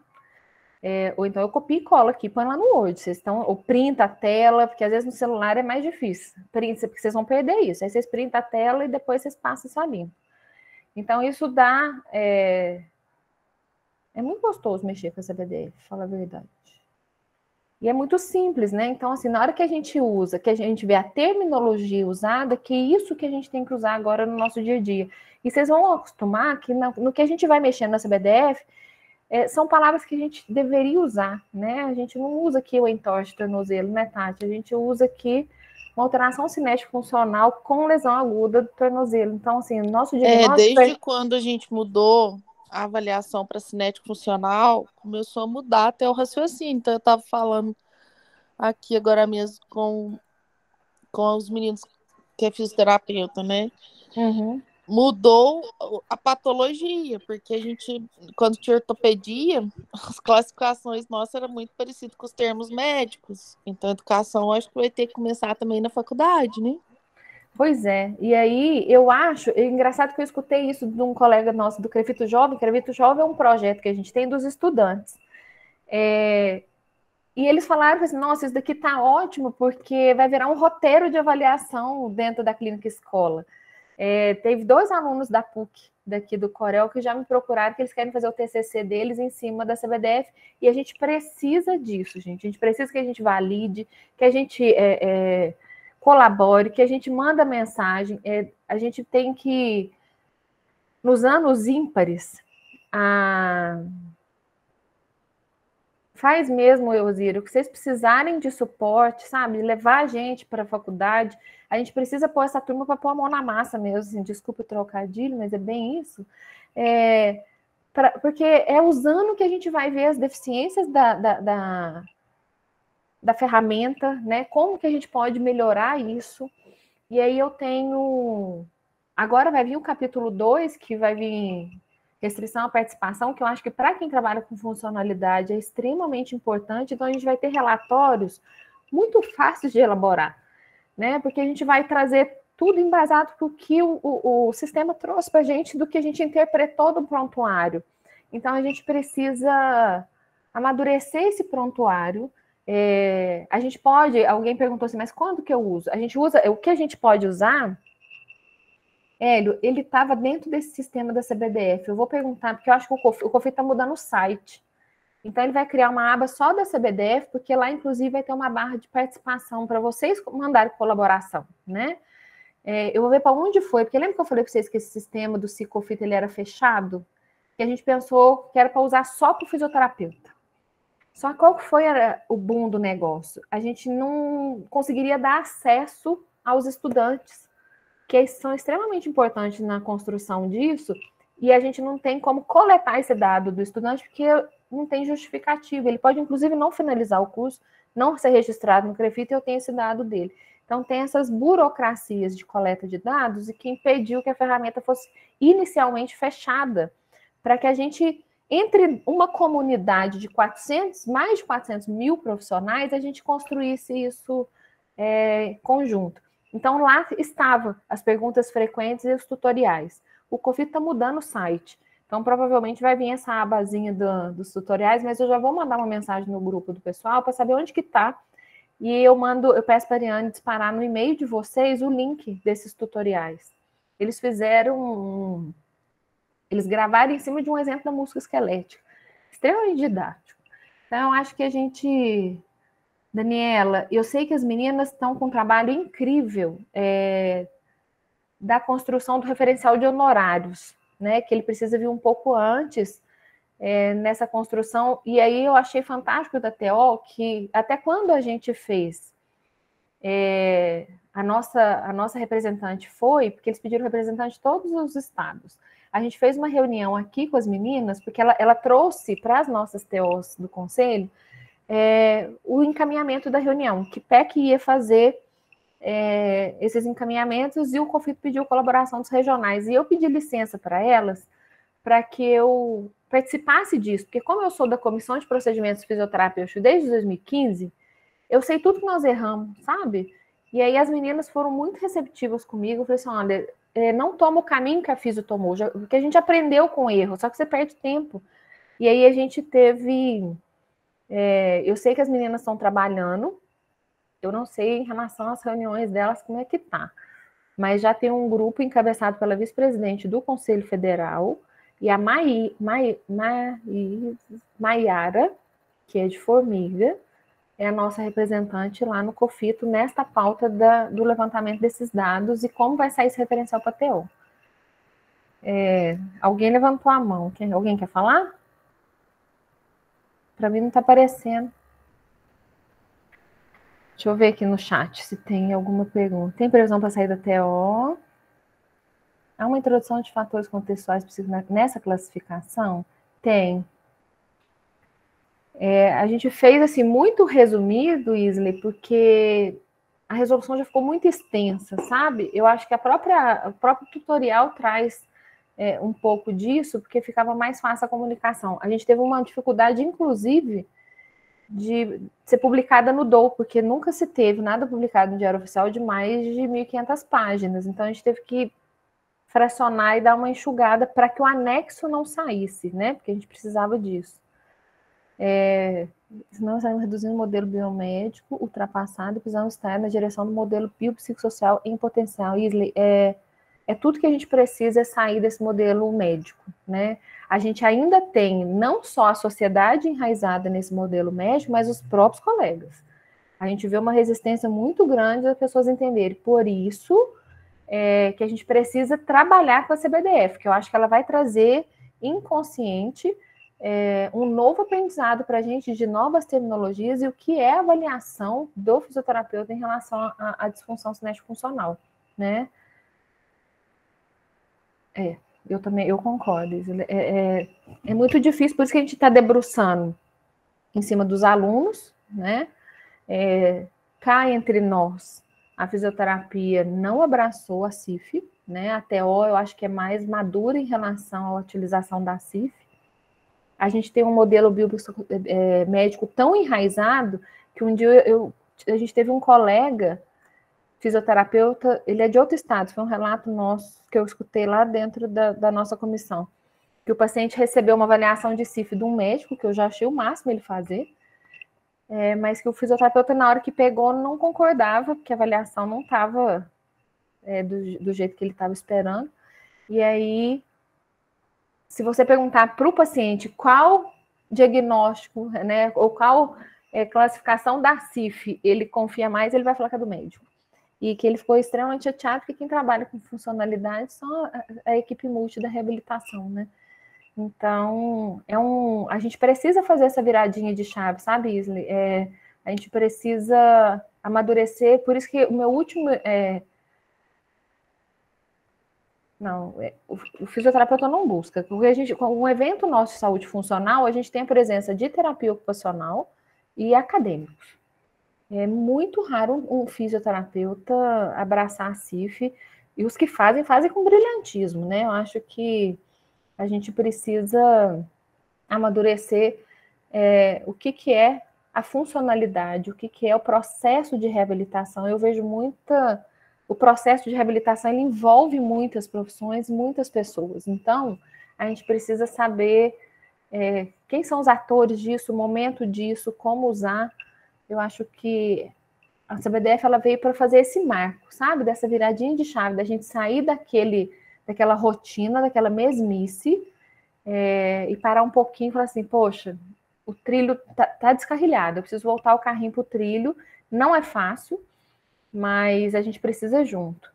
Ou então eu copio e colo aqui, põe lá no Word. Ou printa a tela, porque às vezes no celular é mais difícil. Printa, porque vocês vão perder isso. Aí vocês printam a tela e depois vocês passam só limpo. Então isso dá... É muito gostoso mexer com a CBDF, fala a verdade. E é muito simples, né? Então, assim, na hora que a gente usa, que a gente vê a terminologia usada, que é isso que a gente tem que usar agora no nosso dia a dia. E vocês vão acostumar que no que a gente vai mexendo na CBDF, são palavras que a gente deveria usar, né? A gente não usa aqui o entorse de tornozelo, né, Tati? A gente usa aqui uma alteração cinética funcional com lesão aguda do tornozelo. Então, assim, o nosso diagnóstico... Desde quando a gente mudou a avaliação para cinética funcional, começou a mudar até o raciocínio. Então, eu estava falando aqui agora mesmo com os meninos que é fisioterapeuta, né? Uhum. mudou a patologia, porque a gente, quando tinha ortopedia, as classificações nossas eram muito parecidas com os termos médicos. Então, a educação acho que vai ter que começar também na faculdade, né? Pois é, e aí eu acho, é engraçado que eu escutei isso de um colega nosso do Crefito Jovem. O Crefito Jovem é um projeto que a gente tem dos estudantes. E eles falaram assim, nossa, isso daqui tá ótimo, porque vai virar um roteiro de avaliação dentro da clínica escola. Teve 2 alunos da PUC, daqui do Corel, que já me procuraram, que eles querem fazer o TCC deles em cima da CBDF, e a gente precisa disso, gente. A gente precisa que a gente valide, que a gente colabore, que a gente manda mensagem. A gente tem que, nos anos ímpares, faz mesmo, Elzira, o que vocês precisarem de suporte, sabe? Levar a gente para a faculdade. A gente precisa pôr essa turma para pôr a mão na massa mesmo. Assim, desculpa o trocadilho, mas é bem isso. Porque é usando que a gente vai ver as deficiências da ferramenta, né? Como que a gente pode melhorar isso. E aí eu tenho... Agora vai vir o capítulo 2, que vai vir... restrição à participação, que eu acho que para quem trabalha com funcionalidade é extremamente importante. Então, a gente vai ter relatórios muito fáceis de elaborar, né? Porque a gente vai trazer tudo embasado para o que o sistema trouxe para a gente, do que a gente interpretou do prontuário. Então, a gente precisa amadurecer esse prontuário. A gente pode... Alguém perguntou assim, mas quando que eu uso? A gente usa... O que a gente pode usar... Hélio, ele estava dentro desse sistema da CBDF. Eu vou perguntar, porque eu acho que o COFIT está mudando o site. Então, ele vai criar uma aba só da CBDF, porque lá, inclusive, vai ter uma barra de participação para vocês mandarem colaboração, né? Eu vou ver para onde foi, porque lembra que eu falei para vocês que esse sistema do CICOFIT ele era fechado? Que a gente pensou que era para usar só para o fisioterapeuta. Só que qual que foi o boom do negócio? A gente não conseguiria dar acesso aos estudantes, que são extremamente importantes na construção disso, e a gente não tem como coletar esse dado do estudante, porque não tem justificativa. Ele pode, inclusive, não finalizar o curso, não ser registrado no CREFIT, e eu tenho esse dado dele. Então, tem essas burocracias de coleta de dados, e que impediu que a ferramenta fosse inicialmente fechada, para que a gente, entre uma comunidade de mais de 400 mil profissionais, a gente construísse isso conjunto. Então, lá estava as perguntas frequentes e os tutoriais. O COFIT está mudando o site. Então, provavelmente vai vir essa abazinha dos tutoriais, mas eu já vou mandar uma mensagem no grupo do pessoal para saber onde que está. E eu peço para a Ariane disparar no e-mail de vocês o link desses tutoriais. Eles eles gravaram em cima de um exemplo da música esquelética. Extremamente didático. Então, eu acho que a gente... Daniela, eu sei que as meninas estão com um trabalho incrível da construção do referencial de honorários, né? Que ele precisa vir um pouco antes nessa construção. E aí eu achei fantástico da TO que até quando a gente fez a nossa representante foi, porque eles pediram representante de todos os estados. A gente fez uma reunião aqui com as meninas, porque ela trouxe para as nossas TOs do conselho o encaminhamento da reunião, que PEC ia fazer esses encaminhamentos, e o COFIT pediu colaboração dos regionais, e eu pedi licença para elas, para que eu participasse disso, porque como eu sou da Comissão de Procedimentos Fisioterapêuticos desde 2015, eu sei tudo que nós erramos, sabe? E aí as meninas foram muito receptivas comigo, eu falei assim, olha, não toma o caminho que a Fisio tomou, porque a gente aprendeu com erro, só que você perde tempo. E aí a gente teve... eu sei que as meninas estão trabalhando, eu não sei em relação às reuniões delas como é que tá, mas já tem um grupo encabeçado pela vice-presidente do Conselho Federal, e a Maiara, que é de Formiga, é a nossa representante lá no COFITO, nesta pauta do levantamento desses dados e como vai sair esse referencial para a TO. Alguém levantou a mão, alguém quer falar? Para mim não está aparecendo. Deixa eu ver aqui no chat se tem alguma pergunta. Tem previsão para sair da TO? Há uma introdução de fatores contextuais nessa classificação? Tem. A gente fez assim muito resumido, Isley, porque a resolução já ficou muito extensa, sabe? Eu acho que o próprio tutorial traz um pouco disso, porque ficava mais fácil a comunicação. A gente teve uma dificuldade, inclusive, de ser publicada no DOU, porque nunca se teve nada publicado no Diário Oficial de mais de 1.500 páginas. Então, a gente teve que fracionar e dar uma enxugada para que o anexo não saísse, né? Porque a gente precisava disso. Senão, estamos reduzindo o modelo biomédico ultrapassado e precisamos estar na direção do modelo biopsicossocial em potencial. Isley, tudo que a gente precisa é sair desse modelo médico, né? A gente ainda tem não só a sociedade enraizada nesse modelo médico, mas os próprios colegas. A gente vê uma resistência muito grande das pessoas entenderem. Por isso que a gente precisa trabalhar com a CBDF, que eu acho que ela vai trazer inconsciente um novo aprendizado para a gente de novas terminologias e o que é a avaliação do fisioterapeuta em relação à disfunção cinético-funcional, né? Eu concordo. É muito difícil, por isso que a gente está debruçando em cima dos alunos, né? Cá entre nós, a fisioterapia não abraçou a CIF, né? A TO eu acho que é mais madura em relação à utilização da CIF. A gente tem um modelo médico tão enraizado que um dia a gente teve um colega fisioterapeuta, ele é de outro estado, foi um relato nosso que eu escutei lá dentro da nossa comissão, que o paciente recebeu uma avaliação de CIF de um médico, que eu já achei o máximo ele fazer, mas que o fisioterapeuta, na hora que pegou, não concordava, porque a avaliação não estava do jeito que ele estava esperando. E aí, se você perguntar para o paciente qual diagnóstico, né, ou qual classificação da CIF ele confia mais, ele vai falar que é do médico. E que ele ficou extremamente chateado, porque quem trabalha com funcionalidade são a equipe multi da reabilitação, né? Então, a gente precisa fazer essa viradinha de chave, sabe, Isley? A gente precisa amadurecer, por isso que o meu último... o fisioterapeuta não busca, porque com um evento nosso de saúde funcional, a gente tem a presença de terapia ocupacional e acadêmicos. É muito raro um fisioterapeuta abraçar a CIF, e os que fazem com brilhantismo, né? Eu acho que a gente precisa amadurecer o que é a funcionalidade, o que é o processo de reabilitação. Eu vejo o processo de reabilitação ele envolve muitas profissões, muitas pessoas. Então, a gente precisa saber quem são os atores disso, o momento disso, como usar. Eu acho que a CBDF ela veio para fazer esse marco, sabe? Dessa viradinha de chave, da gente sair daquela rotina, daquela mesmice, e parar um pouquinho e falar assim, poxa, o trilho tá descarrilhado, eu preciso voltar o carrinho para o trilho. Não é fácil, mas a gente precisa junto.